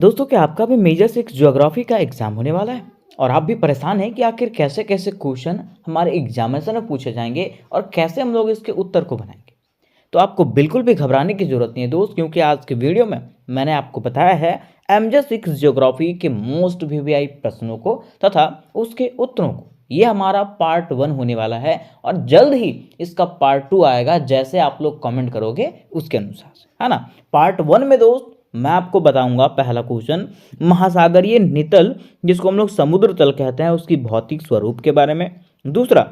दोस्तों क्या आपका भी मेजर 6 ज्योग्राफी का एग्जाम होने वाला है और आप भी परेशान हैं कि आखिर कैसे कैसे क्वेश्चन हमारे एग्जामिनेशन में पूछे जाएंगे और कैसे हम लोग इसके उत्तर को बनाएंगे। तो आपको बिल्कुल भी घबराने की जरूरत नहीं है दोस्त, क्योंकि आज के वीडियो में मैंने आपको बताया है एमजे 6 ज्योग्राफी के मोस्ट वीवीआई प्रश्नों को तथा उसके उत्तरों को। ये हमारा पार्ट 1 होने वाला है और जल्द ही इसका पार्ट 2 आएगा, जैसे आप लोग कमेंट करोगे उसके अनुसार से, है ना। पार्ट 1 में दोस्त मैं आपको बताऊंगा पहला क्वेश्चन महासागरीय नितल, जिसको हम लोग समुद्र तल कहते हैं, उसकी भौतिक स्वरूप के बारे में। दूसरा,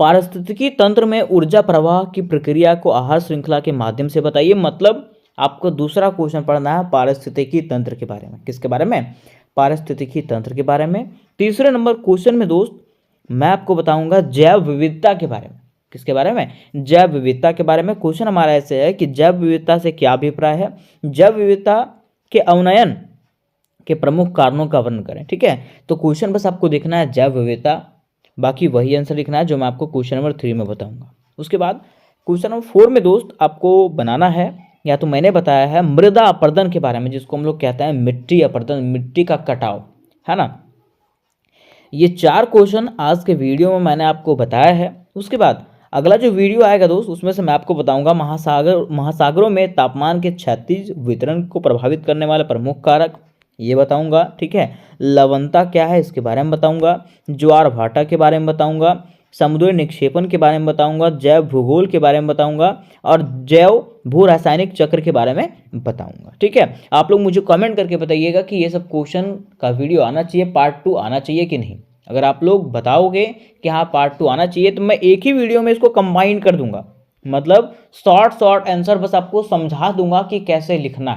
पारिस्थितिकी तंत्र में ऊर्जा प्रवाह की प्रक्रिया को आहार श्रृंखला के माध्यम से बताइए। मतलब आपको दूसरा क्वेश्चन पढ़ना है पारिस्थितिकी तंत्र के बारे में। किसके बारे में? पारिस्थितिकी तंत्र के बारे में। तीसरे नंबर क्वेश्चन में दोस्त मैं आपको बताऊंगा जैव विविधता के बारे में। किसके बारे में? जैव विविधता के बारे में। क्वेश्चन हमारा ऐसे है कि जैव विविधता से क्या अभिप्राय है, जैव विविधता के अवनयन के प्रमुख कारणों का वर्णन करें। ठीक है, तो क्वेश्चन बस आपको देखना है जैव विविधता, बाकी वही आंसर लिखना है जो मैं आपको क्वेश्चन नंबर 3 में बताऊंगा। उसके बाद क्वेश्चन नंबर 4 में दोस्त आपको बनाना है, या तो मैंने बताया है मृदा अपर्दन के बारे में, जिसको हम लोग कहते हैं मिट्टी अपर्दन, मिट्टी का कटाव, है ना। ये 4 क्वेश्चन आज के वीडियो में मैंने आपको बताया है। उसके बाद अगला जो वीडियो आएगा दोस्त, उसमें से मैं आपको बताऊंगा महासागरों में तापमान के क्षैतिज वितरण को प्रभावित करने वाले प्रमुख कारक, ये बताऊंगा। ठीक है, लवणता क्या है इसके बारे में बताऊंगा, ज्वार भाटा के बारे में बताऊंगा, समुद्री निक्षेपण के बारे में बताऊंगा, जैव भूगोल के बारे में बताऊंगा और जैव भू रासायनिक चक्र के बारे में बताऊंगा। ठीक है, आप लोग मुझे कमेंट करके बताइएगा कि ये सब क्वेश्चन का वीडियो आना चाहिए, पार्ट 2 आना चाहिए कि नहीं। अगर आप लोग बताओगे कि हाँ पार्ट 2 आना चाहिए, तो मैं एक ही वीडियो में इसको कंबाइन कर दूंगा। मतलब शॉर्ट आंसर बस आपको समझा दूंगा कि कैसे लिखना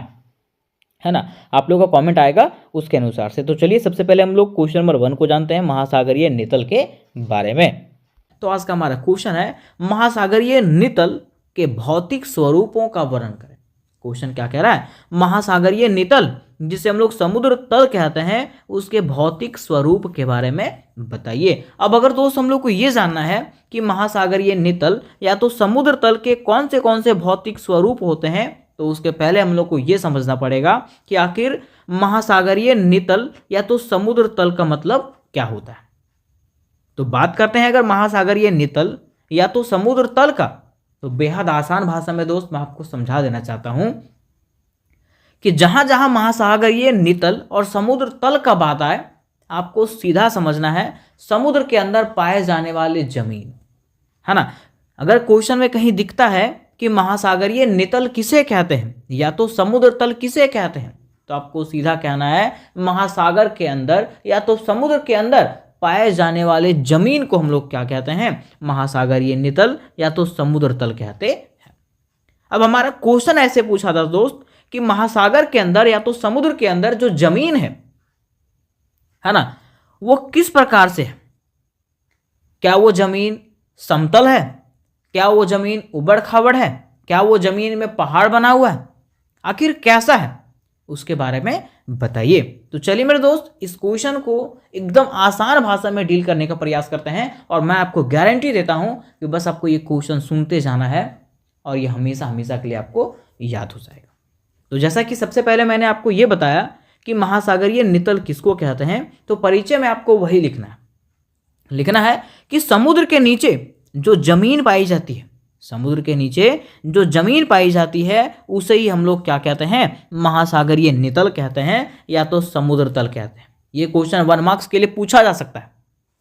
है ना। आप लोगों का कमेंट आएगा उसके अनुसार से। तो चलिए सबसे पहले हम लोग क्वेश्चन नंबर 1 को जानते हैं, महासागरीय नितल के बारे में। तो आज का हमारा क्वेश्चन है महासागरीय नितल के भौतिक स्वरूपों का वर्णन करें। क्वेश्चन क्या कह रहा है? महासागरीय नितल, जिसे हम लोग समुद्र तल कहते हैं, उसके भौतिक स्वरूप के बारे में बताइए। अब अगर दोस्त हम लोग को यह जानना है कि महासागरीय नितल या तो समुद्र तल के कौन से भौतिक स्वरूप होते हैं, तो उसके पहले हम लोग को यह समझना पड़ेगा कि आखिर महासागरीय नितल या तो समुद्र तल का मतलब क्या होता है। तो बात करते हैं अगर महासागरीय नितल या तो समुद्र तल का, तो बेहद आसान भाषा में दोस्त मैं आपको समझा देना चाहता हूं कि जहां जहां महासागरीय नितल और समुद्र तल का बात आए, आपको सीधा समझना है समुद्र के अंदर पाए जाने वाले जमीन, है ना। अगर क्वेश्चन में कहीं दिखता है कि महासागरीय नितल किसे कहते हैं या तो समुद्र तल किसे कहते हैं, तो आपको सीधा कहना है महासागर के अंदर या तो समुद्र के अंदर पाए जाने वाले जमीन को हम लोग क्या कहते हैं? महासागरीय नितल या तो समुद्र तल कहते हैं। अब हमारा क्वेश्चन ऐसे पूछा था दोस्त कि महासागर के अंदर या तो समुद्र के अंदर जो जमीन है ना, वो किस प्रकार से है। क्या वो जमीन समतल है? क्या वो जमीन उबड़ खाबड़ है? क्या वो जमीन में पहाड़ बना हुआ है? आखिर कैसा है, उसके बारे में बताइए। तो चलिए मेरे दोस्त, इस क्वेश्चन को एकदम आसान भाषा में डील करने का प्रयास करते हैं और मैं आपको गारंटी देता हूं कि बस आपको ये क्वेश्चन सुनते जाना है और ये हमेशा हमेशा के लिए आपको याद हो जाएगा। तो जैसा कि सबसे पहले मैंने आपको ये बताया कि महासागरीय नितल किसको कहते हैं, तो परिचय में आपको वही लिखना है कि समुद्र के नीचे जो जमीन पाई जाती है, समुद्र के नीचे जो जमीन पाई जाती है उसे ही हम लोग क्या कहते हैं? महासागरीय नितल कहते हैं या तो समुद्र तल कहते हैं। ये क्वेश्चन 1 मार्क्स के लिए पूछा जा सकता है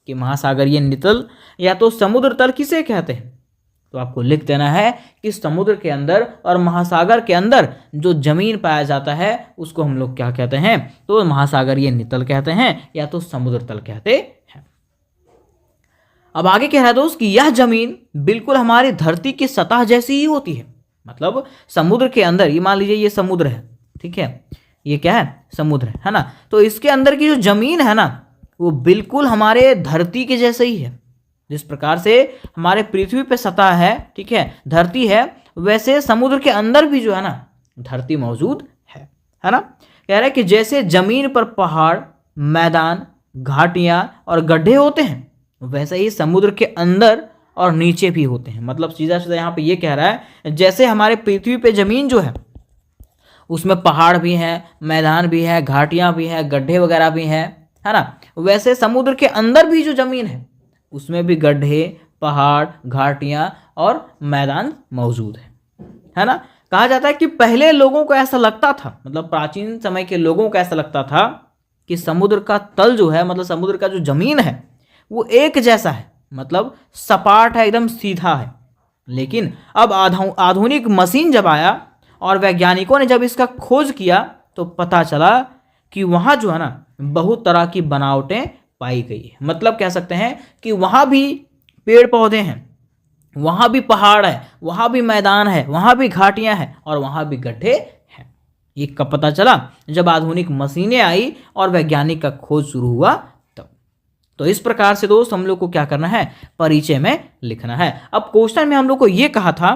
कि महासागरीय नितल या तो समुद्र तल किसे कहते हैं, तो आपको लिख देना है कि समुद्र के अंदर और महासागर के अंदर जो जमीन पाया जाता है उसको हम लोग क्या कहते हैं? तो महासागरीय नितल कहते हैं या तो समुद्र तल कहते हैं। अब आगे कह रहा है दोस्त कि यह जमीन बिल्कुल हमारी धरती की सतह जैसी ही होती है। मतलब समुद्र के अंदर, ये मान लीजिए ये समुद्र है, ठीक है, ये क्या है? समुद्र है ना। तो इसके अंदर की जो जमीन है ना, वो बिल्कुल हमारे धरती के जैसे ही है। जिस प्रकार से हमारे पृथ्वी पे सतह है, ठीक है, धरती है, वैसे समुद्र के अंदर भी जो है ना धरती मौजूद है ना। कह रहा है कि जैसे जमीन पर पहाड़, मैदान, घाटियां और गड्ढे होते हैं, वैसे ही समुद्र के अंदर और नीचे भी होते हैं। मतलब सीधा सीधा यहाँ पे ये कह रहा है जैसे हमारे पृथ्वी पे जमीन जो है उसमें पहाड़ भी हैं, मैदान भी है, घाटियां भी हैं, गड्ढे वगैरह भी हैं, है ना। वैसे समुद्र के अंदर भी जो जमीन है उसमें भी गड्ढे, पहाड़, घाटियां और मैदान मौजूद है ना। कहा जाता है कि पहले लोगों को ऐसा लगता था, मतलब प्राचीन समय के लोगों को ऐसा लगता था कि समुद्र का तल जो है, मतलब समुद्र का जो जमीन है वो एक जैसा है, मतलब सपाट है, एकदम सीधा है। लेकिन अब आधुनिक मशीन जब आया और वैज्ञानिकों ने जब इसका खोज किया तो पता चला कि वहाँ जो है ना बहुत तरह की बनावटें पाई गई है। मतलब कह सकते हैं कि वहाँ भी पेड़ पौधे हैं, वहाँ भी पहाड़ है, वहाँ भी मैदान है, वहाँ भी घाटियाँ हैं और वहाँ भी गड्ढे हैं। ये कब पता चला? जब आधुनिक मशीनें आई और वैज्ञानिक का खोज शुरू हुआ तब। तो इस प्रकार से दोस्त हम लोग को क्या करना है, परिचय में लिखना है। अब क्वेश्चन में हम लोग को ये कहा था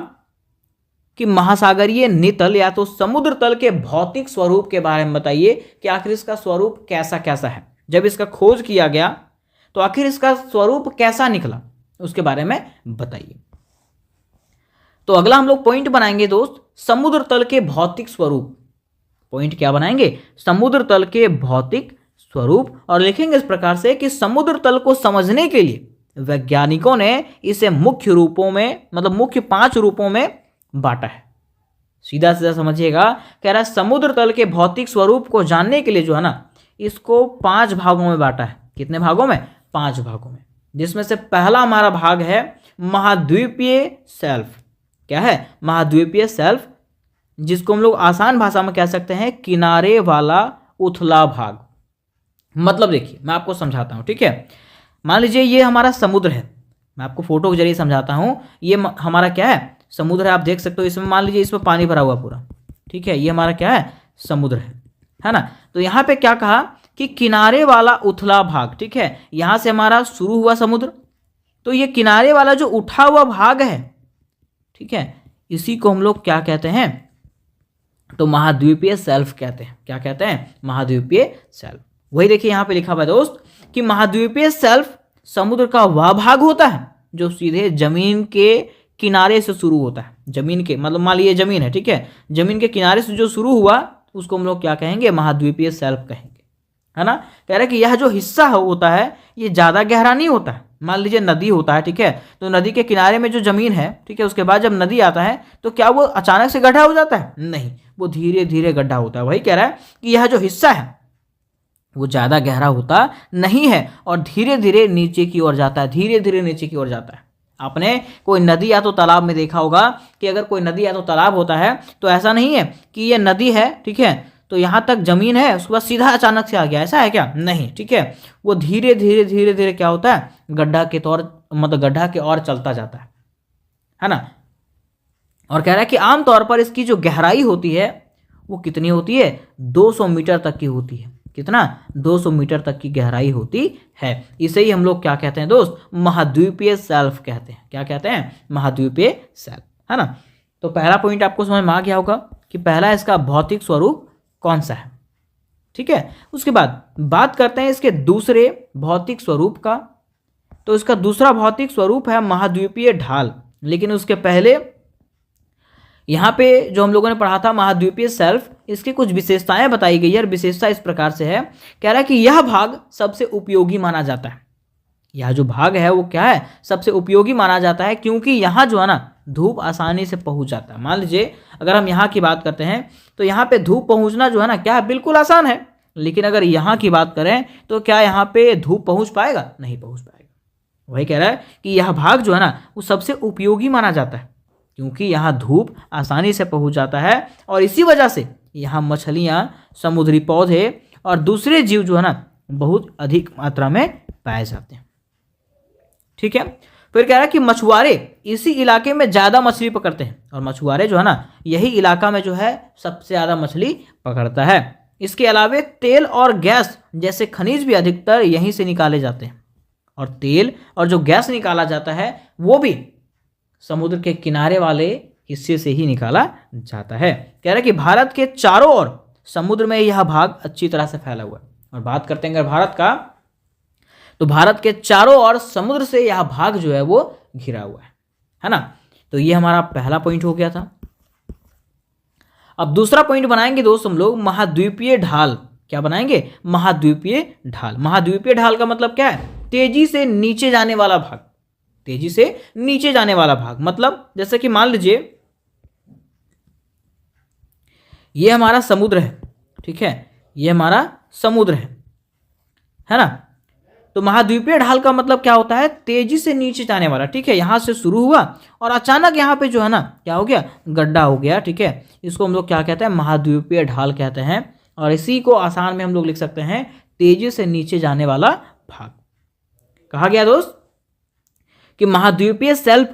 कि महासागरीय नितल या तो समुद्र तल के भौतिक स्वरूप के बारे में बताइए कि आखिर इसका स्वरूप कैसा कैसा है। जब इसका खोज किया गया तो आखिर इसका स्वरूप कैसा निकला उसके बारे में बताइए। तो अगला हम लोग पॉइंट बनाएंगे दोस्त, समुद्र तल के भौतिक स्वरूप। पॉइंट क्या बनाएंगे? समुद्र तल के भौतिक स्वरूप। और लिखेंगे इस प्रकार से कि समुद्र तल को समझने के लिए वैज्ञानिकों ने इसे मुख्य रूपों में, मतलब मुख्य 5 रूपों में बांटा है। सीधा सीधा समझिएगा, कह रहा है समुद्र तल के भौतिक स्वरूप को जानने के लिए जो है ना इसको 5 भागों में बांटा है। कितने भागों में? 5 भागों में, जिसमें से पहला हमारा भाग है महाद्वीपीय शेल्फ। क्या है? महाद्वीपीय शेल्फ, जिसको हम लोग आसान भाषा में कह सकते हैं किनारे वाला उथला भाग। मतलब देखिए मैं आपको समझाता हूं, ठीक है। मान लीजिए ये हमारा समुद्र है, मैं आपको फोटो के जरिए समझाता हूं। ये हमारा क्या है? समुद्र है। आप देख सकते हो इसमें, मान लीजिए इसमें पानी भरा हुआ पूरा, ठीक है। ये हमारा क्या है? समुद्र है ना। तो यहाँ पे क्या कहा कि किनारे वाला उथला भाग, ठीक है। यहां से हमारा शुरू हुआ समुद्र, तो ये किनारे वाला जो उठा हुआ भाग है, ठीक है, इसी को हम लोग क्या कहते हैं? तो महाद्वीपीय शेल्फ कहते हैं। क्या कहते हैं? महाद्वीपीय शेल्फ। वही देखिए यहाँ पे लिखा हुआ है दोस्त कि महाद्वीपीय शेल्फ समुद्र का वह भाग होता है जो सीधे जमीन के किनारे से शुरू होता है। जमीन के, मतलब मान लीजिए जमीन है, ठीक है, जमीन के किनारे से जो शुरू हुआ उसको हम लोग क्या कहेंगे? महाद्वीपीय शेल्फ कहेंगे, है ना। कह रहे हैं कि यह जो हिस्सा होता है ये ज़्यादा गहरा नहीं होता है। मान लीजिए नदी होता है, ठीक है, तो नदी के किनारे में जो जमीन है, ठीक है, उसके बाद जब नदी आता है तो क्या वो अचानक से गड्ढा हो जाता है? नहीं, वो धीरे धीरे गड्ढा होता है। वही कह रहा है कि यह जो हिस्सा है वो ज़्यादा गहरा होता नहीं है और धीरे धीरे नीचे की ओर जाता है, धीरे धीरे नीचे की ओर जाता है। आपने कोई नदी या तो तालाब में देखा होगा कि अगर कोई नदी या तो तालाब होता है तो ऐसा नहीं है कि ये नदी है, ठीक है, तो यहाँ तक जमीन है, उसके बाद सीधा अचानक से आ गया, ऐसा है क्या? नहीं, ठीक है, वो धीरे धीरे धीरे धीरे क्या होता है? गड्ढा के तौर, मतलब गड्ढा के ओर चलता जाता है ना। और कह रहा है कि आमतौर पर इसकी जो गहराई होती है वो कितनी होती है? 200 मीटर तक की होती है। कितना? 200 मीटर तक की गहराई होती है। इसे ही हम लोग क्या कहते हैं दोस्त? महाद्वीपीय शेल्फ कहते हैं। क्या कहते हैं? महाद्वीपीय शेल्फ, है ना। तो पहला पॉइंट आपको समझ में आ गया होगा कि पहला इसका भौतिक स्वरूप कौन सा है, ठीक है। उसके बाद बात करते हैं इसके दूसरे भौतिक स्वरूप का। तो इसका दूसरा भौतिक स्वरूप है महाद्वीपीय ढाल। लेकिन उसके पहले यहाँ पे जो हम लोगों ने पढ़ा था महाद्वीपीय शेल्फ, इसकी कुछ विशेषताएं बताई गई है और विशेषता इस प्रकार से है। कह रहा है कि यह भाग सबसे उपयोगी माना जाता है। यह जो भाग है वो क्या है? सबसे उपयोगी माना जाता है, क्योंकि यहाँ जो है ना धूप आसानी से पहुँच जाता है। मान लीजिए अगर हम यहाँ की बात करते हैं तो यहाँ पे धूप पहुँचना जो है ना क्या है? बिल्कुल आसान है। लेकिन अगर यहाँ की बात करें तो क्या यहाँ पे धूप पहुँच पाएगा? नहीं पहुँच पाएगा। वही कह रहा है कि यह भाग जो है ना वो सबसे उपयोगी माना जाता है, क्योंकि यहाँ धूप आसानी से पहुँच जाता है और इसी वजह से यहाँ मछलियाँ, समुद्री पौधे और दूसरे जीव जो है ना बहुत अधिक मात्रा में पाए जाते हैं, ठीक है। फिर कह रहा है कि मछुआरे इसी इलाके में ज़्यादा मछली पकड़ते हैं और मछुआरे जो है ना यही इलाका में जो है सबसे ज़्यादा मछली पकड़ता है। इसके अलावे तेल और गैस जैसे खनिज भी अधिकतर यहीं से निकाले जाते हैं और तेल और जो गैस निकाला जाता है वो भी समुद्र के किनारे वाले हिस्से से ही निकाला जाता है। कह रहा है कि भारत के चारों ओर समुद्र में यह भाग अच्छी तरह से फैला हुआ है। और बात करते हैं अगर भारत का, तो भारत के चारों ओर समुद्र से यह भाग जो है वो घिरा हुआ है ना। तो ये हमारा पहला पॉइंट हो गया था। अब दूसरा पॉइंट बनाएंगे दोस्त हम लोग महाद्वीपीय ढाल। क्या बनाएंगे? महाद्वीपीय ढाल। महाद्वीपीय ढाल का मतलब क्या है? तेजी से नीचे जाने वाला भाग। तेजी से नीचे जाने वाला भाग मतलब जैसे कि मान लीजिए ये हमारा समुद्र है, ठीक है, ये हमारा समुद्र है ना। तो महाद्वीपीय ढाल का मतलब क्या होता है? तेजी से नीचे जाने वाला, ठीक है। यहां से शुरू हुआ और अचानक यहाँ पे जो है ना क्या हो गया? गड्ढा हो गया, ठीक है। इसको हम लोग क्या कहते हैं? महाद्वीपीय ढाल कहते हैं। और इसी को आसान में हम लोग लिख सकते हैं तेजी से नीचे जाने वाला भाग। कहा गया दोस्त कि महाद्वीपीय शेल्फ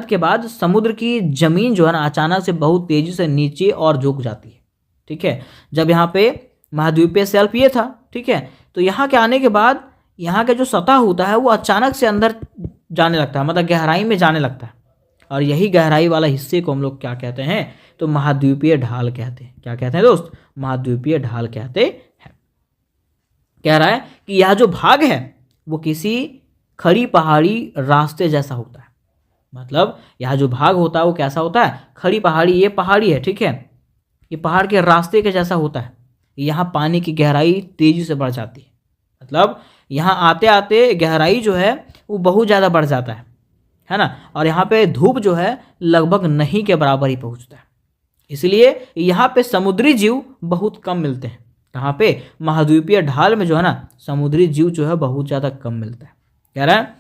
के बाद समुद्र की जमीन जो है ना अचानक से बहुत तेजी से नीचे और झुक जाती है, ठीक है। जब यहाँ पे महाद्वीपीय शेल्फ ये था, ठीक है, तो यहाँ के आने के बाद यहाँ का जो सतह होता है वो अचानक से अंदर जाने लगता है, मतलब गहराई में जाने लगता है। और यही गहराई वाला हिस्से को हम लोग क्या कहते हैं? तो महाद्वीपीय ढाल कहते हैं। क्या कहते हैं दोस्त? महाद्वीपीय ढाल कहते हैं। कह रहा है कि यह जो भाग है वो किसी खड़ी पहाड़ी रास्ते जैसा होता है। मतलब यह जो भाग होता है वो कैसा होता है? खड़ी पहाड़ी, ये पहाड़ी है, ठीक है, ये पहाड़ के रास्ते के जैसा होता है। यहाँ पानी की गहराई तेजी से बढ़ जाती है, मतलब यहाँ आते आते गहराई जो है वो बहुत ज़्यादा बढ़ जाता है ना। और यहाँ पे धूप जो है लगभग नहीं के बराबर ही पहुँचता है। इसलिए यहाँ पे समुद्री जीव बहुत कम मिलते हैं। कहाँ पे? महाद्वीपीय ढाल में जो है ना समुद्री जीव जो है बहुत ज़्यादा कम मिलता है। कह रहा है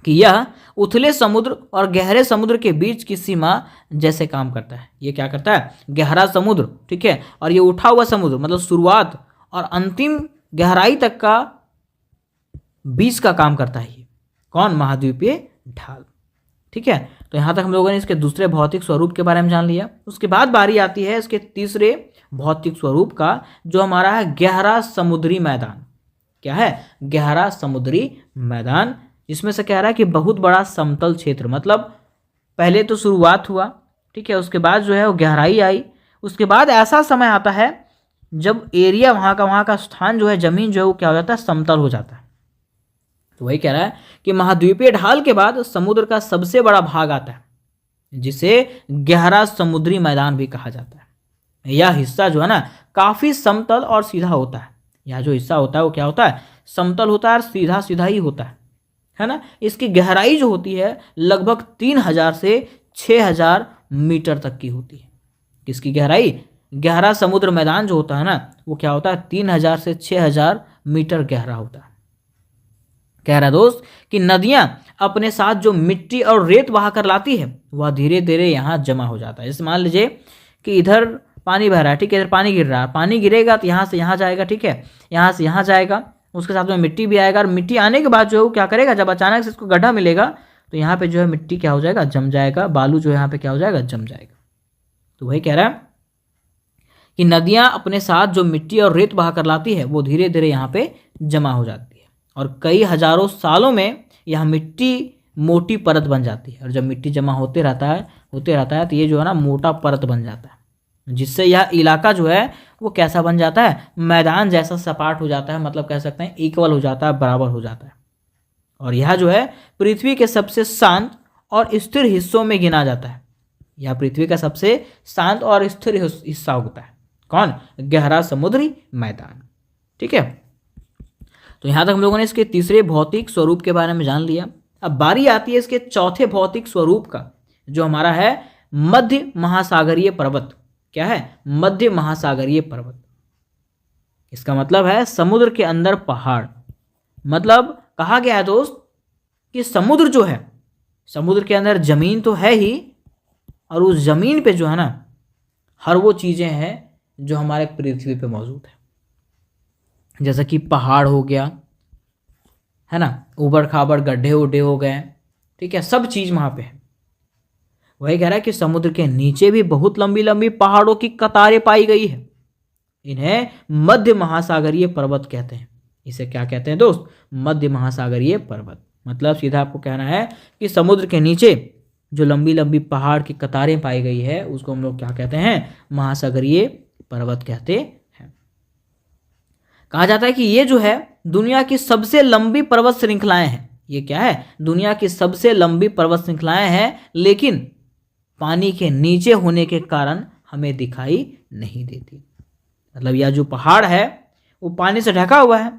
कि यह उथले समुद्र और गहरे समुद्र के बीच की सीमा जैसे काम करता है। ये क्या करता है? गहरा समुद्र, ठीक है, और ये उठा हुआ समुद्र, मतलब शुरुआत और अंतिम गहराई तक का बीच का काम करता है ये। कौन? महाद्वीपीय ढाल, ठीक है। तो यहाँ तक हम लोगों ने इसके दूसरे भौतिक स्वरूप के बारे में जान लिया। उसके बाद बारी आती है इसके तीसरे भौतिक स्वरूप का, जो हमारा है गहरा समुद्री मैदान। क्या है? गहरा समुद्री मैदान, जिसमें से कह रहा है कि बहुत बड़ा समतल क्षेत्र, मतलब पहले तो शुरुआत हुआ, ठीक है, उसके बाद जो है वो गहराई आई, उसके बाद ऐसा समय आता है जब एरिया वहाँ का स्थान जो है, जमीन जो है वो क्या हो जाता है? समतल हो जाता है। तो वही कह रहा है कि महाद्वीपीय ढाल के बाद समुद्र का सबसे बड़ा भाग आता है, जिसे गहरा समुद्री मैदान भी कहा जाता है। यह हिस्सा जो है ना काफ़ी समतल और सीधा होता है। यह जो हिस्सा होता है वो क्या होता है? समतल होता है और सीधा सीधा ही होता है ना। इसकी गहराई जो होती है लगभग 3000 से 6000 मीटर तक की होती है। किसकी गहराई? गहरा समुद्र मैदान जो होता है ना वो क्या होता है? 3000 से 6000 मीटर गहरा होता है। कह रहा दोस्त कि नदियां अपने साथ जो मिट्टी और रेत बहा कर लाती है वह धीरे धीरे यहाँ जमा हो जाता है। जैसे मान लीजिए कि इधर पानी बह रहा है, ठीक है, इधर पानी गिर रहा है, पानी गिरेगा तो यहाँ से यहाँ जाएगा, ठीक है, यहाँ से यहाँ जाएगा, उसके साथ में मिट्टी भी आएगा। और मिट्टी आने के बाद जो है वो क्या करेगा? जब अचानक से इसको गड्ढा मिलेगा तो यहाँ पे जो है मिट्टी क्या हो जाएगा? जम जाएगा, बालू जो है यहाँ पे क्या हो जाएगा? जम जाएगा। तो वही कह रहा है कि नदियाँ अपने साथ जो मिट्टी और रेत बहा कर लाती है वो धीरे धीरे यहाँ पे जमा हो जाती है, और कई हजारों सालों में यह मिट्टी मोटी परत बन जाती है। और जब मिट्टी जमा होते रहता है तो ये जो है ना मोटा परत बन जाता है, जिससे यह इलाका जो है वो कैसा बन जाता है? मैदान जैसा सपाट हो जाता है, मतलब कह सकते हैं इक्वल हो जाता है, बराबर हो जाता है। और यह जो है पृथ्वी के सबसे शांत और स्थिर हिस्सों में गिना जाता है। यह पृथ्वी का सबसे शांत और स्थिर हिस्सा होता है। कौन? गहरा समुद्री मैदान, ठीक है। तो यहाँ तक हम लोगों ने इसके तीसरे भौतिक स्वरूप के बारे में जान लिया। अब बारी आती है इसके चौथे भौतिक स्वरूप का, जो हमारा है मध्य महासागरीय पर्वत। क्या है? मध्य महासागरीय पर्वत। इसका मतलब है समुद्र के अंदर पहाड़। मतलब कहा गया है दोस्त कि समुद्र जो है, समुद्र के अंदर जमीन तो है ही, और उस जमीन पे जो है ना हर वो चीजें हैं जो हमारे पृथ्वी पे मौजूद है। जैसे कि पहाड़ हो गया, है ना, ऊबड़ खाबड़ गड्ढे उड्ढे हो गए, ठीक है, सब चीज वहां पे है। वही कह रहा है कि समुद्र के नीचे भी बहुत लंबी लंबी पहाड़ों की कतारें पाई गई है। इन्हें मध्य महासागरीय पर्वत कहते हैं। इसे क्या कहते हैं दोस्त? मध्य महासागरीय पर्वत। मतलब सीधा आपको कहना है कि समुद्र के नीचे जो लंबी लंबी पहाड़ की कतारें पाई गई है उसको हम लोग क्या कहते हैं? महासागरीय पर्वत कहते हैं। कहा जाता है कि ये जो है दुनिया की सबसे लंबी पर्वत श्रृंखलाएं हैं। ये क्या है? दुनिया की सबसे लंबी पर्वत श्रृंखलाएं हैं, लेकिन पानी के नीचे होने के कारण हमें दिखाई नहीं देती। मतलब यह जो पहाड़ है वो पानी से ढका हुआ है,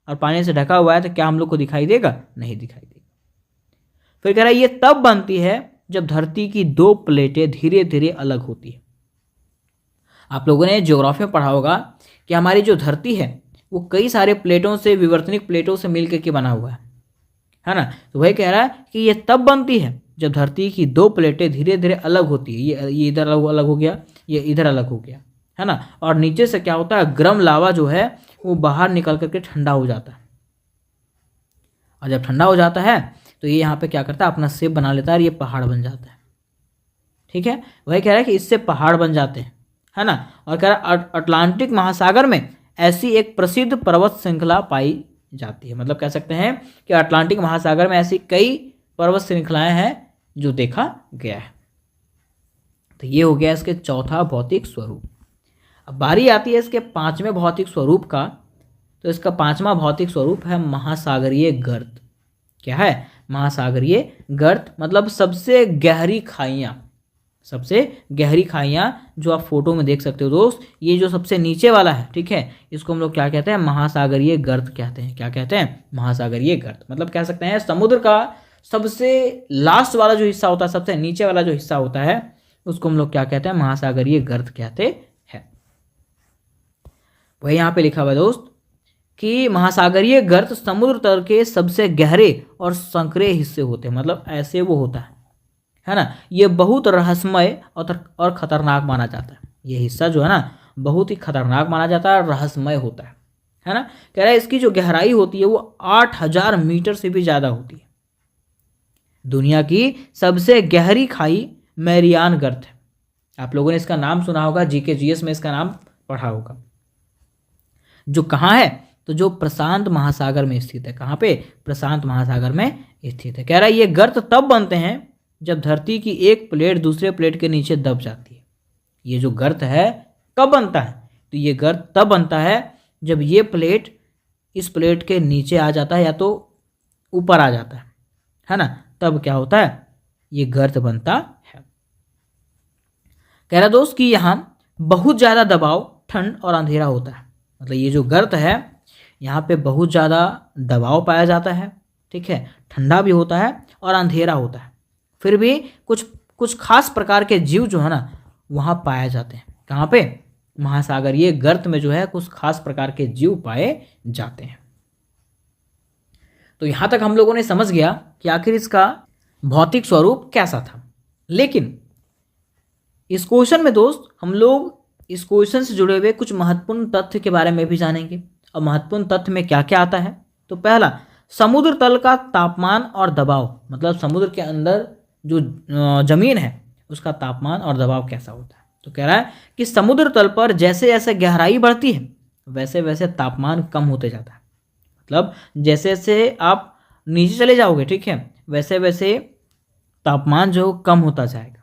और पानी से ढका हुआ है तो क्या हम लोग को दिखाई देगा? नहीं दिखाई देगा। फिर कह रहा है ये तब बनती है जब धरती की दो प्लेटें धीरे धीरे अलग होती है। आप लोगों ने ज्योग्राफी में पढ़ा होगा कि हमारी जो धरती है वो कई सारे प्लेटों से, विवर्तनिक प्लेटों से मिलकर के बना हुआ है ना। तो वही कह रहा है कि ये तब बनती है जब धरती की दो प्लेटें धीरे धीरे अलग होती है। ये इधर अलग हो गया, ये इधर अलग हो गया, है ना। और नीचे से क्या होता है, गर्म लावा जो है वो बाहर निकल करके ठंडा हो जाता है, और जब ठंडा हो जाता है तो ये यहाँ पे क्या करता है, अपना शेप बना लेता है और ये पहाड़ बन जाता है। ठीक है, वही कह रहा है कि इससे पहाड़ बन जाते हैं, है ना। और कह रहा है अटलांटिक महासागर में ऐसी एक प्रसिद्ध पर्वत श्रृंखला पाई जाती है। मतलब कह सकते हैं कि अटलांटिक महासागर में ऐसी कई पर्वत श्रृंखलाएं हैं जो देखा गया है। तो ये हो गया इसके चौथा भौतिक स्वरूप। अब बारी आती है इसके पांचवें भौतिक स्वरूप का। तो इसका पांचवा भौतिक स्वरूप है महासागरीय गर्त। क्या है? महासागरीय गर्त, मतलब सबसे गहरी खाइयाँ। सबसे गहरी खाइयाँ जो आप फोटो में देख सकते हो दोस्त, ये जो सबसे नीचे वाला है, ठीक है, इसको हम लोग क्या कहते हैं? महासागरीय गर्त कहते हैं। क्या कहते हैं? महासागरीय गर्त। मतलब कह सकते हैं समुद्र का सबसे लास्ट वाला जो हिस्सा होता है, सबसे नीचे वाला जो हिस्सा होता है, उसको हम लोग क्या कहते हैं? महासागरीय गर्त कहते हैं। वही यहाँ पे लिखा हुआ है दोस्त कि महासागरीय गर्त समुद्र तल के सबसे गहरे और संकरे हिस्से होते हैं। मतलब ऐसे वो होता है ना। ये बहुत रहस्यमय और खतरनाक माना जाता है। ये हिस्सा जो है ना बहुत ही खतरनाक माना जाता है और रहस्यमय होता है ना। कह रहा है इसकी जो गहराई होती है वो 8000 मीटर से भी ज़्यादा होती है। दुनिया की सबसे गहरी खाई मैरियान गर्त है। आप लोगों ने इसका नाम सुना होगा, जीके जीएस में इसका नाम पढ़ा होगा। जो कहाँ है? तो जो प्रशांत महासागर में स्थित है। कहाँ पे? प्रशांत महासागर में स्थित है। कह रहा है ये गर्त तब बनते हैं जब धरती की एक प्लेट दूसरे प्लेट के नीचे दब जाती है। ये जो गर्त है कब बनता है? तो ये गर्त तब बनता है जब ये प्लेट इस प्लेट के नीचे आ जाता है या तो ऊपर आ जाता है ना। तब क्या होता है? ये गर्त बनता है। कह रहा दोस्त कि यहाँ बहुत ज़्यादा दबाव, ठंड और अंधेरा होता है। मतलब ये जो गर्त है यहाँ पे बहुत ज़्यादा दबाव पाया जाता है, ठीक है, ठंडा भी होता है और अंधेरा होता है। फिर भी कुछ खास प्रकार के जीव जो है ना वहाँ पाए जाते हैं। कहाँ पे? महासागरीय गर्त में जो है कुछ खास प्रकार के जीव पाए जाते हैं। तो यहाँ तक हम लोगों ने समझ गया कि आखिर इसका भौतिक स्वरूप कैसा था। लेकिन इस क्वेश्चन में दोस्त हम लोग इस क्वेश्चन से जुड़े हुए कुछ महत्वपूर्ण तथ्य के बारे में भी जानेंगे। और महत्वपूर्ण तथ्य में क्या क्या आता है? तो पहला, समुद्र तल का तापमान और दबाव। मतलब समुद्र के अंदर जो जमीन है उसका तापमान और दबाव कैसा होता है। तो कह रहा है कि समुद्र तल पर जैसे जैसे गहराई बढ़ती है वैसे वैसे तापमान कम होते जाता है। मतलब जैसे जैसे आप नीचे चले जाओगे, ठीक है, वैसे वैसे तापमान जो कम होता जाएगा।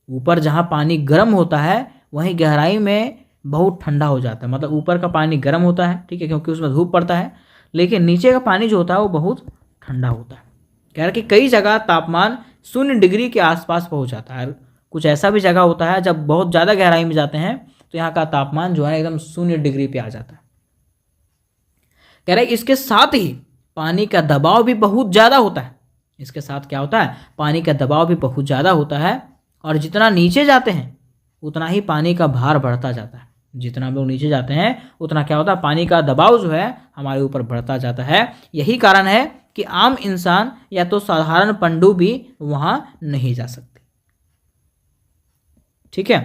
ऊपर जहाँ पानी गर्म होता है वहीं गहराई में बहुत ठंडा हो जाता है। मतलब ऊपर का पानी गर्म होता है, ठीक है, क्योंकि उसमें धूप पड़ता है, लेकिन नीचे का पानी जो होता है वो बहुत ठंडा होता है। कह रहा है कि कई जगह तापमान 0 डिग्री के आसपास पहुंच जाता है। कुछ ऐसा भी जगह होता है जब बहुत ज़्यादा गहराई में जाते हैं तो यहाँ का तापमान जो है एकदम 0 डिग्री पे आ जाता है। कह रहा है इसके साथ ही पानी का दबाव भी बहुत ज़्यादा होता है। इसके साथ क्या होता है? पानी का दबाव भी बहुत ज़्यादा होता है। और जितना नीचे जाते हैं उतना ही पानी का भार बढ़ता जाता है। जितना हम लोग नीचे जाते हैं उतना क्या होता है? पानी का दबाव जो है हमारे ऊपर बढ़ता जाता है। यही कारण है कि आम इंसान या तो साधारण पनडुब्बी वहां नहीं जा सकते। ठीक है,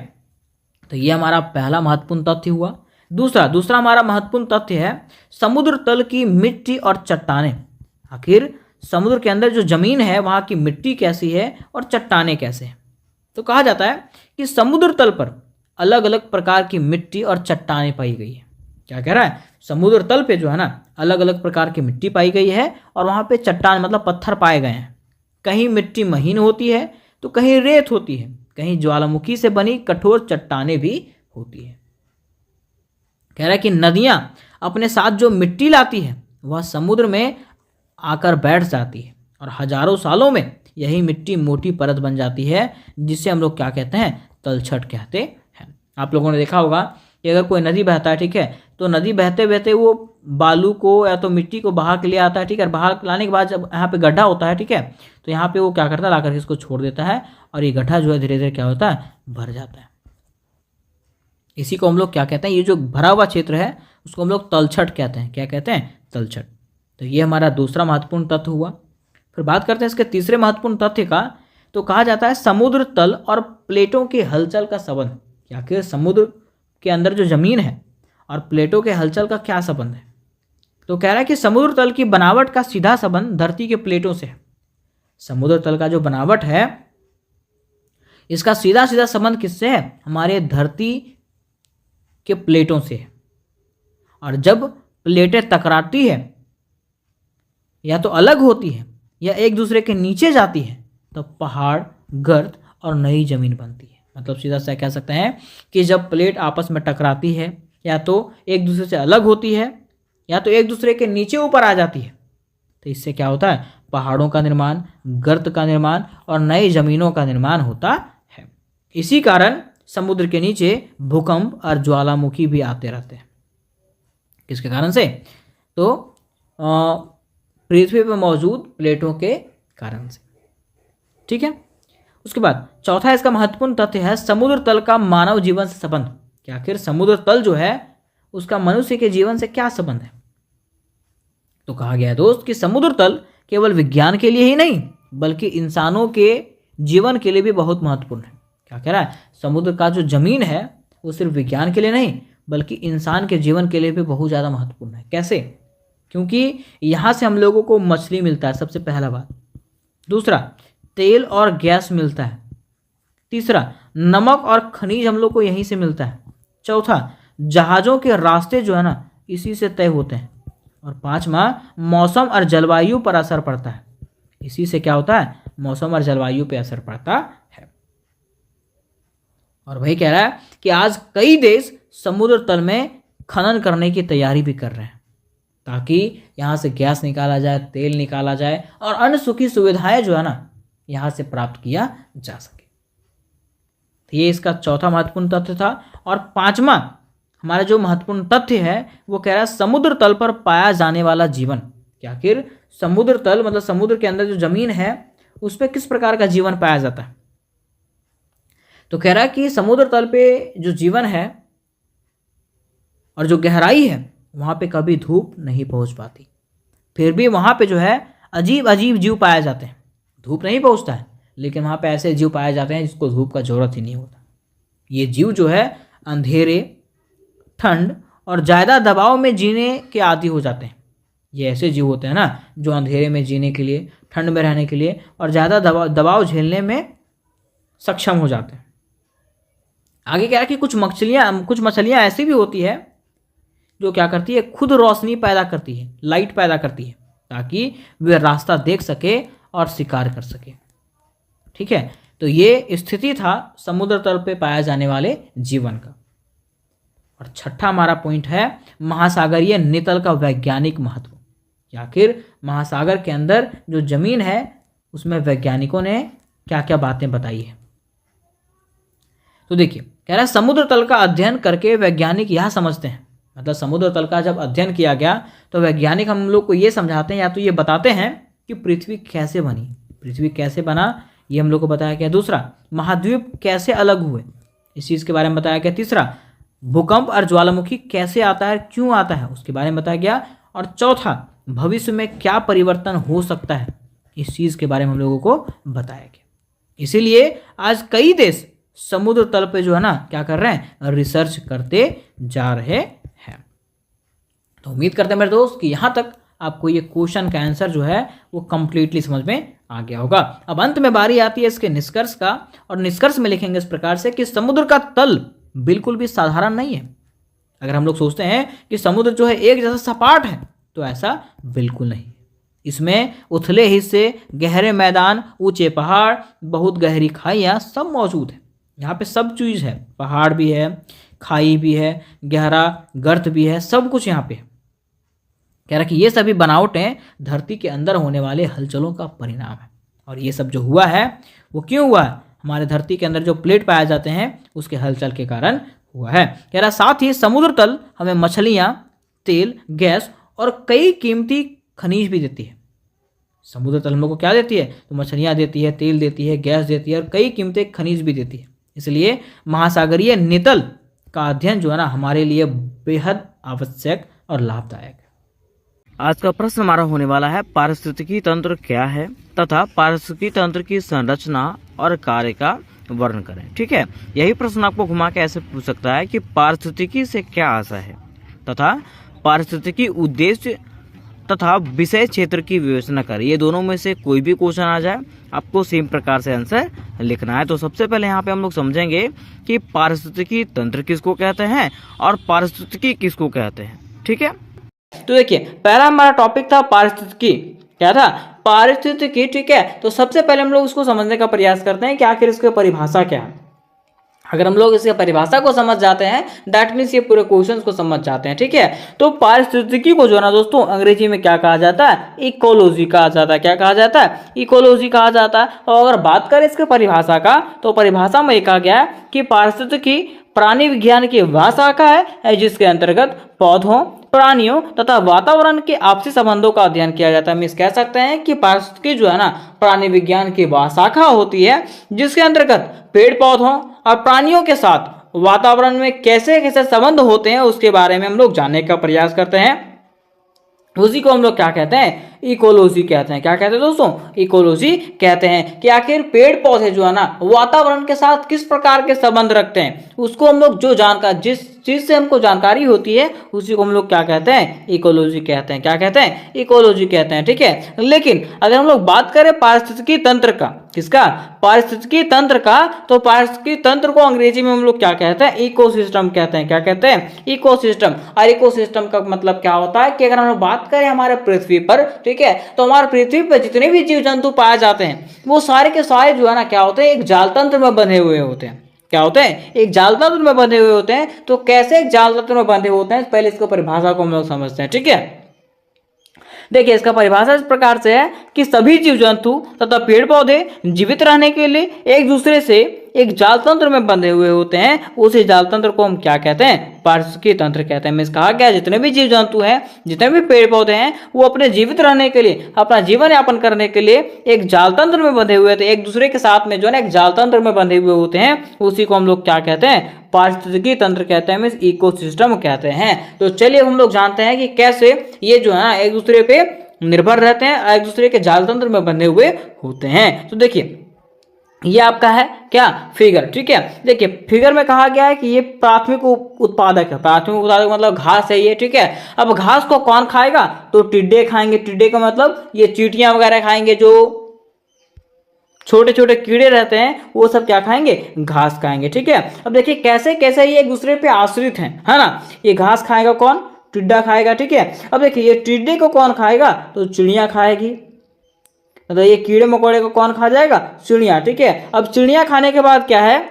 तो ये हमारा पहला महत्वपूर्ण तथ्य हुआ। दूसरा हमारा महत्वपूर्ण तथ्य है समुद्र तल की मिट्टी और चट्टानें। आखिर समुद्र के अंदर जो जमीन है वहां की मिट्टी कैसी है और चट्टानें कैसे हैं। तो कहा जाता है कि समुद्र तल पर अलग अलग प्रकार की मिट्टी और चट्टानें पाई गई है। क्या कह रहा है? समुद्र तल पे जो है ना अलग अलग प्रकार की मिट्टी पाई गई है और वहाँ पे चट्टान मतलब पत्थर पाए गए हैं। कहीं मिट्टी महीन होती है तो कहीं रेत होती है, कहीं ज्वालामुखी से बनी कठोर चट्टानें भी होती है। कह रहा है कि नदियाँ अपने साथ जो मिट्टी लाती है वह समुद्र में आकर बैठ जाती है और हजारों सालों में यही मिट्टी मोटी परत बन जाती है, जिसे हम लोग क्या कहते हैं, तलछट कहते हैं। आप लोगों ने देखा होगा कि अगर कोई नदी बहता है, ठीक है, तो नदी बहते बहते वो बालू को या तो मिट्टी को बहा के ले आता है, ठीक है, बहा लाने के बाद जब यहाँ पे गड्ढा होता है, ठीक है, तो यहाँ पे वो क्या करता है, ला करके इसको छोड़ देता है और ये गड्ढा जो है धीरे धीरे क्या होता है, भर जाता है। इसी को हम लोग क्या कहते हैं, ये जो भरा हुआ क्षेत्र है उसको हम लोग तलछट कहते हैं। क्या कहते हैं, तलछट। तो ये हमारा दूसरा महत्वपूर्ण तत्व हुआ। फिर बात करते हैं इसके तीसरे महत्वपूर्ण तथ्य का। तो कहा जाता है समुद्र तल और प्लेटों के हलचल का संबंध। क्या कि समुद्र के अंदर जो जमीन है और प्लेटों के हलचल का क्या संबंध है। तो कह रहा है कि समुद्र तल की बनावट का सीधा संबंध धरती के प्लेटों से है। समुद्र तल का जो बनावट है इसका सीधा सीधा संबंध किससे है, हमारे धरती के प्लेटों से है। और जब प्लेटें टकराती है या तो अलग होती है या एक दूसरे के नीचे जाती है तो पहाड़, गर्त और नई जमीन बनती है। मतलब सीधा सा कह सकते हैं कि जब प्लेट आपस में टकराती है या तो एक दूसरे से अलग होती है या तो एक दूसरे के नीचे ऊपर आ जाती है, तो इससे क्या होता है, पहाड़ों का निर्माण, गर्त का निर्माण और नई जमीनों का निर्माण होता है। इसी कारण समुद्र के नीचे भूकंप और ज्वालामुखी भी आते रहते हैं। किसके कारण से, तो पृथ्वी पर मौजूद प्लेटों के कारण से। ठीक है। उसके बाद चौथा इसका महत्वपूर्ण तथ्य है समुद्र तल का मानव जीवन से संबंध। कि आखिर समुद्र तल जो है उसका मनुष्य के जीवन से क्या संबंध है। तो कहा गया है दोस्त कि समुद्र तल केवल विज्ञान के लिए ही नहीं बल्कि इंसानों के जीवन के लिए भी बहुत महत्वपूर्ण है। क्या कह रहा है, समुद्र का जो जमीन है वो सिर्फ विज्ञान के लिए नहीं बल्कि इंसान के जीवन के लिए भी बहुत ज़्यादा महत्वपूर्ण है। कैसे, क्योंकि यहाँ से हम लोगों को मछली मिलता है, सबसे पहला बात। दूसरा, तेल और गैस मिलता है। तीसरा, नमक और खनिज हम लोग को यहीं से मिलता है। चौथा, जहाज़ों के रास्ते जो है ना इसी से तय होते हैं। और पांचवा, मौसम और जलवायु पर असर पड़ता है। इसी से क्या होता है, मौसम और जलवायु पर असर पड़ता है। और वही कह रहा है कि आज कई देश समुद्र तल में खनन करने की तैयारी भी कर रहे हैं ताकि यहाँ से गैस निकाला जाए, तेल निकाला जाए और अन्य सुखी सुविधाएं जो है ना यहाँ से प्राप्त किया जा सके। तो ये इसका चौथा महत्वपूर्ण तथ्य था। और पांचवा हमारा जो महत्वपूर्ण तथ्य है वो कह रहा है समुद्र तल पर पाया जाने वाला जीवन। कि आखिर समुद्र तल मतलब समुद्र के अंदर जो जमीन है उस पर किस प्रकार का जीवन पाया जाता है। तो कह रहा है कि समुद्र तल पे जो जीवन है और जो गहराई है वहाँ पे कभी धूप नहीं पहुँच पाती, फिर भी वहाँ पे जो है अजीब अजीब जीव पाए जाते हैं। धूप नहीं पहुँचता है लेकिन वहाँ पे ऐसे जीव पाए जाते हैं जिसको धूप का ज़रूरत ही नहीं होता। ये जीव जो है अंधेरे, ठंड और ज़्यादा दबाव में जीने के आदी हो जाते हैं। ये ऐसे जीव होते हैं ना जो अंधेरे में जीने के लिए, ठंड में रहने के लिए और ज़्यादा दबाव झेलने में सक्षम हो जाते हैं। आगे क्या है कि कुछ मछलियाँ ऐसी भी होती है जो क्या करती है, खुद रोशनी पैदा करती है, लाइट पैदा करती है ताकि वे रास्ता देख सके और शिकार कर सके। ठीक है, तो ये स्थिति था समुद्र तल पे पाए जाने वाले जीवन का। और छठा हमारा पॉइंट है महासागरीय नितल का वैज्ञानिक महत्व। आखिर महासागर के अंदर जो जमीन है उसमें वैज्ञानिकों ने क्या क्या बातें बताई है। तो देखिए, कह रहा है समुद्र तल का अध्ययन करके वैज्ञानिक यह समझते हैं, मतलब समुद्र तल का जब अध्ययन किया गया तो वैज्ञानिक हम लोग को ये समझाते हैं या तो ये बताते हैं कि पृथ्वी कैसे बनी, पृथ्वी कैसे बना ये हम लोग को बताया गया। दूसरा, महाद्वीप कैसे अलग हुए, इस चीज़ के बारे में बताया गया। तीसरा, भूकंप और ज्वालामुखी कैसे आता है, क्यों आता है, उसके बारे में बताया गया। और चौथा, भविष्य में क्या परिवर्तन हो सकता है, इस चीज़ के बारे में हम लोगों को बताया गया। इसीलिए आज कई देश समुद्र तल पे जो है ना क्या कर रहे हैं, रिसर्च करते जा रहे हैं। तो उम्मीद करते हैं मेरे दोस्त कि यहाँ तक आपको ये क्वेश्चन का आंसर जो है वो कंप्लीटली समझ में आ गया होगा। अब अंत में बारी आती है इसके निष्कर्ष का, और निष्कर्ष में लिखेंगे इस प्रकार से कि समुद्र का तल बिल्कुल भी साधारण नहीं है। अगर हम लोग सोचते हैं कि समुद्र जो है एक जैसा सपाट है तो ऐसा बिल्कुल नहीं। इसमें उथले हिस्से, गहरे मैदान, ऊंचे पहाड़, बहुत गहरी खाइयाँ सब मौजूद है। यहाँ पे सब चीज़ है, पहाड़ भी है, खाई भी है, गहरा गर्त भी है, सब कुछ यहाँ पे है। कह रहा कि ये सभी बनावटें धरती के अंदर होने वाले हलचलों का परिणाम है। और ये सब जो हुआ है वो क्यों हुआ है? हमारे धरती के अंदर जो प्लेट पाए जाते हैं उसके हलचल के कारण हुआ है। कह रहा साथ ही समुद्र तल हमें मछलियाँ, तेल, गैस और कई कीमती खनिज भी देती है। समुद्र तल हमलोग को क्या देती है? तो मछलियाँ देती है, तेल देती है, गैस देती है और कई कीमती खनिज भी देती है। इसलिए महासागरीय नितल का अध्ययन जो है ना हमारे लिए बेहद आवश्यक और लाभदायक है। आज का प्रश्न हमारा होने वाला है पारिस्थितिकी तंत्र क्या है तथा पारिस्थितिकी तंत्र की संरचना और कार्य का वर्णन करें। ठीक है, यही प्रश्न आपको घुमा के ऐसे पूछ सकता है कि पारिस्थितिकी से क्या आशय है तथा पारिस्थितिकी उद्देश्य तथा विषय क्षेत्र की विवेचना करें। ये दोनों में से कोई भी क्वेश्चन आ जाए आपको सेम प्रकार से आंसर लिखना है। तो सबसे पहले यहाँ पे हम लोग समझेंगे कि पारिस्थितिकी तंत्र किसको कहते हैं और पारिस्थितिकी किसको कहते हैं। ठीक है, तो देखिए पहला हमारा टॉपिक था पारिस्थितिकी। क्या था? पारिस्थितिकी। ठीक है, तो सबसे पहले हम लोग उसको समझने का प्रयास करते हैं कि आखिर इसकी परिभाषा क्या है। अगर हम लोग इसकी परिभाषा को समझ जाते हैं दैट मीन्स ये पूरे क्वेश्चन को समझ जाते हैं। ठीक है, तो पारिस्थितिकी को जो है ना दोस्तों अंग्रेजी में क्या कहा जाता है? इकोलॉजी कहा जाता है। क्या कहा जाता है? इकोलॉजी कहा जाता है। और अगर बात करें इसके परिभाषा का तो परिभाषा में कहा गया है कि पारिस्थितिकी प्राणी विज्ञान की वह शाखा है जिसके अंतर्गत पौधों, प्राणियों तथा वातावरण के आपसी संबंधों का अध्ययन किया जाता है। हम इस कह सकते हैं कि पारिस्थितिकी जो है ना प्राणी विज्ञान की वह शाखा होती है जिसके अंतर्गत पेड़ पौधों और प्राणियों के साथ वातावरण में कैसे कैसे संबंध होते हैं उसके बारे में हम लोग जानने का प्रयास करते हैं। उसी को हम लोग क्या कहते हैं? इकोलॉजी कहते हैं। क्या कहते हैं दोस्तों? इकोलॉजी कहते हैं कि आखिर पेड़ पौधे जो है ना वातावरण के साथ किस प्रकार के संबंध रखते हैं, उसको हम लोग जो जानकारी जिस चीज से हमको जानकारी होती है उसी को हम लोग क्या कहते हैं? इकोलॉजी कहते हैं। क्या कहते हैं? इकोलॉजी कहते हैं। ठीक है, लेकिन अगर हम लोग बात करें पारिस्थितिकी तंत्र का, किसका? पारिस्थितिकी तंत्र का, तो पारिस्थितिकी तंत्र को अंग्रेजी में हम लोग क्या कहते हैं? इकोसिस्टम कहते हैं। क्या कहते हैं? इकोसिस्टम। और इकोसिस्टम का मतलब क्या होता है कि अगर हम लोग बात करें हमारे पृथ्वी पर, ठीक है, तो हमारे पृथ्वी पर जितने भी जीव जंतु पाए जाते हैं वो सारे के सारे जो है ना क्या होते हैं? एक जाल तंत्र में बंधे हुए होते हैं। क्या होते हैं? एक जाल तंत्र में बंधे हुए होते हैं। तो कैसे एक जाल तंत्र में बंधे होते हैं पहले इसको परिभाषा को हम लोग समझते हैं। ठीक है, देखिए इसका परिभाषा इस प्रकार से है कि सभी जीव जंतु तथा पेड़ पौधे जीवित रहने के लिए एक दूसरे से एक जाल तंत्र में बंधे हुए होते हैं। उसी जाल तंत्र को हम क्या कहते हैं? पारिस्थितिकी तंत्र कहते हैं। मैं कहा गया जितने भी जीव जंतु हैं, जितने भी पेड़ पौधे हैं, वो अपने जीवित रहने के लिए, अपना जीवन यापन करने के लिए एक जाल तंत्र में बंधे हुए थे, एक दूसरे के साथ में जो है ना एक जाल तंत्र में बंधे हुए होते हैं। उसी को हम लोग क्या कहते हैं? पारिस्थितिकी तंत्र कहते हैं, मींस इकोसिस्टम कहते हैं। तो चलिए हम लोग जानते हैं कि कैसे ये जो है ना एक दूसरे पे निर्भर रहते हैं, एक दूसरे के जाल तंत्र में बंधे हुए होते हैं। तो देखिए ये आपका है क्या? फिगर। ठीक है, देखिए फिगर में कहा गया है कि ये प्राथमिक उत्पादक है। प्राथमिक उत्पादक मतलब घास है ये। ठीक है, अब घास को कौन खाएगा? तो टिड्डे खाएंगे। टिड्डे का मतलब ये चींटियां वगैरह खाएंगे, जो छोटे छोटे कीड़े रहते हैं वो सब क्या खाएंगे? घास खाएंगे। ठीक है, अब देखिए कैसे कैसे ये एक दूसरे पे आश्रित हैं, है ना। ये घास खाएगा कौन? टिड्डा खाएगा। ठीक है, अब देखिए ये टिड्डे को कौन खाएगा? तो चिड़िया खाएगी। मतलब ये कीड़े मकोड़े को कौन खा जाएगा? चिड़िया। ठीक है, अब चिड़िया खाने के बाद क्या है?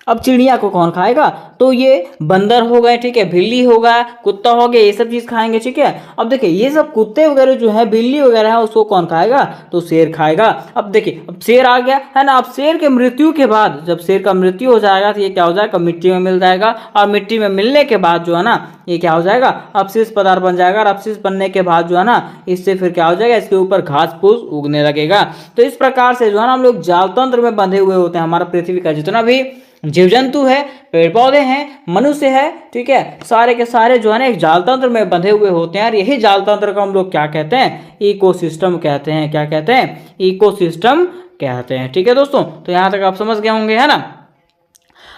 अब चिड़िया को कौन खाएगा? तो ये बंदर हो गए। ठीक है, बिल्ली होगा, कुत्ता हो गया, ये सब चीज खाएंगे। ठीक है, अब देखिए ये सब कुत्ते वगैरह जो है, बिल्ली वगैरह है, उसको कौन खाएगा? तो शेर खाएगा। अब देखिए अब शेर आ गया है ना। अब शेर के मृत्यु के बाद, जब शेर का मृत्यु हो जाएगा तो ये क्या हो जाएगा? मिट्टी में मिल जाएगा। और मिट्टी में मिलने के बाद जो है ना ये क्या हो जाएगा? अवशेष पदार्थ बन जाएगा। और अवशेष बनने के बाद जो है ना इससे फिर क्या हो जाएगा? इसके ऊपर घास फूस उगने लगेगा। तो इस प्रकार से जो है ना हम लोग जाल तंत्र में बंधे हुए होते हैं। हमारा पृथ्वी का जितना भी जीव जंतु है, पेड़ पौधे हैं, मनुष्य है, ठीक है, सारे के सारे जो है ना एक जाल तंत्र में बंधे हुए होते हैं। और यही जाल तंत्र को हम लोग क्या कहते हैं? इकोसिस्टम कहते हैं। क्या कहते हैं? इकोसिस्टम कहते हैं। ठीक है दोस्तों, तो यहां तक आप समझ गए होंगे, है ना।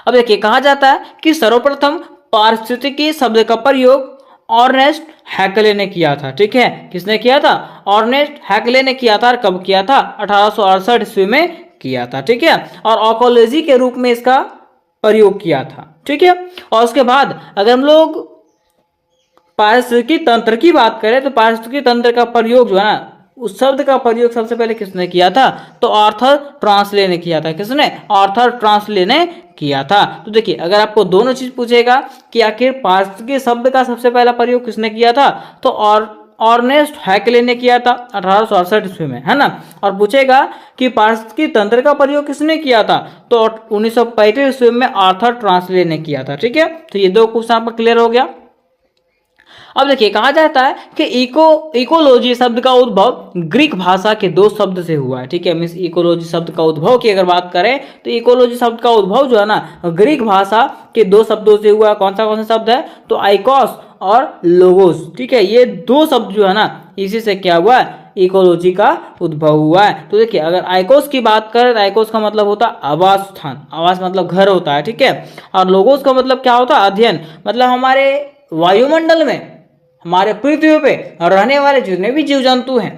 अब देखिए कहा जाता है कि सर्वप्रथम पारिस्थितिकी शब्द का प्रयोग ऑर्नेस्ट हैकले ने किया था। ठीक है, किसने किया था? ऑर्नेस्ट हैकले ने किया था। और कब किया था? 1868 ईस्वी में किया था। ठीक है, और इकोलॉजी के रूप में इसका प्रयोग किया था। ठीक है, और उसके बाद अगर हम लोग पारिस्थितिकी तंत्र की बात करें तो पारिस्थितिकी तंत्र का प्रयोग जो है ना, उस शब्द का प्रयोग सबसे पहले किसने किया था? तो आर्थर ट्रांसले ने किया था। किसने? आर्थर ट्रांसले ने किया था। तो देखिए अगर आपको दोनों चीज पूछेगा कि आखिर पारिस्थितिकी शब्द का सबसे पहला प्रयोग किसने किया था, तो ऑर्नेस्ट हैकले ने किया था 1868 ईस्वी में, है ना। और पूछेगा कि पारिस्थितिकी तंत्र का प्रयोग किसने किया था, तो 1935 ईस्वी में आर्थर ट्रांसले ने किया था। ठीक है, तो ये दो क्वेश्चन आपका क्लियर हो गया। अब देखिए कहा जाता है कि इकोलॉजी शब्द का उद्भव ग्रीक भाषा के दो शब्द से हुआ है। ठीक है, मीन्स इकोलॉजी शब्द का उद्भव की अगर बात करें तो इकोलॉजी शब्द का उद्भव जो है ना ग्रीक भाषा के दो शब्दों से हुआ है। कौन सा शब्द है, तो आइकोस और लोगोस। ठीक है, ये दो शब्द जो है ना इसी से क्या हुआ है, इकोलॉजी का उद्भव हुआ है। तो देखिए अगर आइकोस की बात करें तो आइकोस का मतलब होता है आवास स्थान, आवास मतलब घर होता है। ठीक है, और लोगोस का मतलब क्या होता है, अध्ययन, मतलब हमारे वायुमंडल में, हमारे पृथ्वी पे रहने वाले जितने भी जीव जंतु हैं,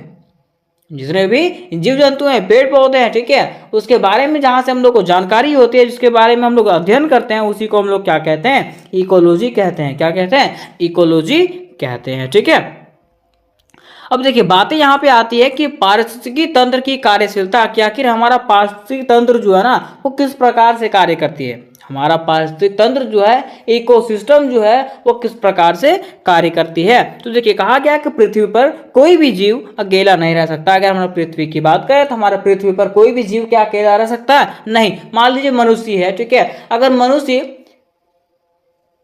पेड़ पौधे हैं, ठीक है, उसके बारे में जहां से हम लोग को जानकारी होती है, जिसके बारे में हम लोग अध्ययन करते हैं, उसी को हम लोग क्या कहते हैं, इकोलॉजी कहते हैं। क्या कहते हैं, इकोलॉजी कहते हैं। ठीक है, अब देखिए बातें यहाँ पे आती है कि पारिस्थितिकी तंत्र की कार्यशीलता, कि आखिर हमारा पारिस्थितिकी तंत्र जो है ना वो किस प्रकार से कार्य करती है। हमारा पारिस्थितिक तंत्र जो है, इकोसिस्टम जो है वो किस प्रकार से कार्य करती है। तो देखिए कहा गया कि पृथ्वी पर कोई भी जीव अकेला नहीं रह सकता। अगर हम पृथ्वी की बात करें तो हमारे पृथ्वी पर कोई भी जीव क्या अकेला रह सकता है, नहीं। मान लीजिए मनुष्य है, ठीक है, अगर मनुष्य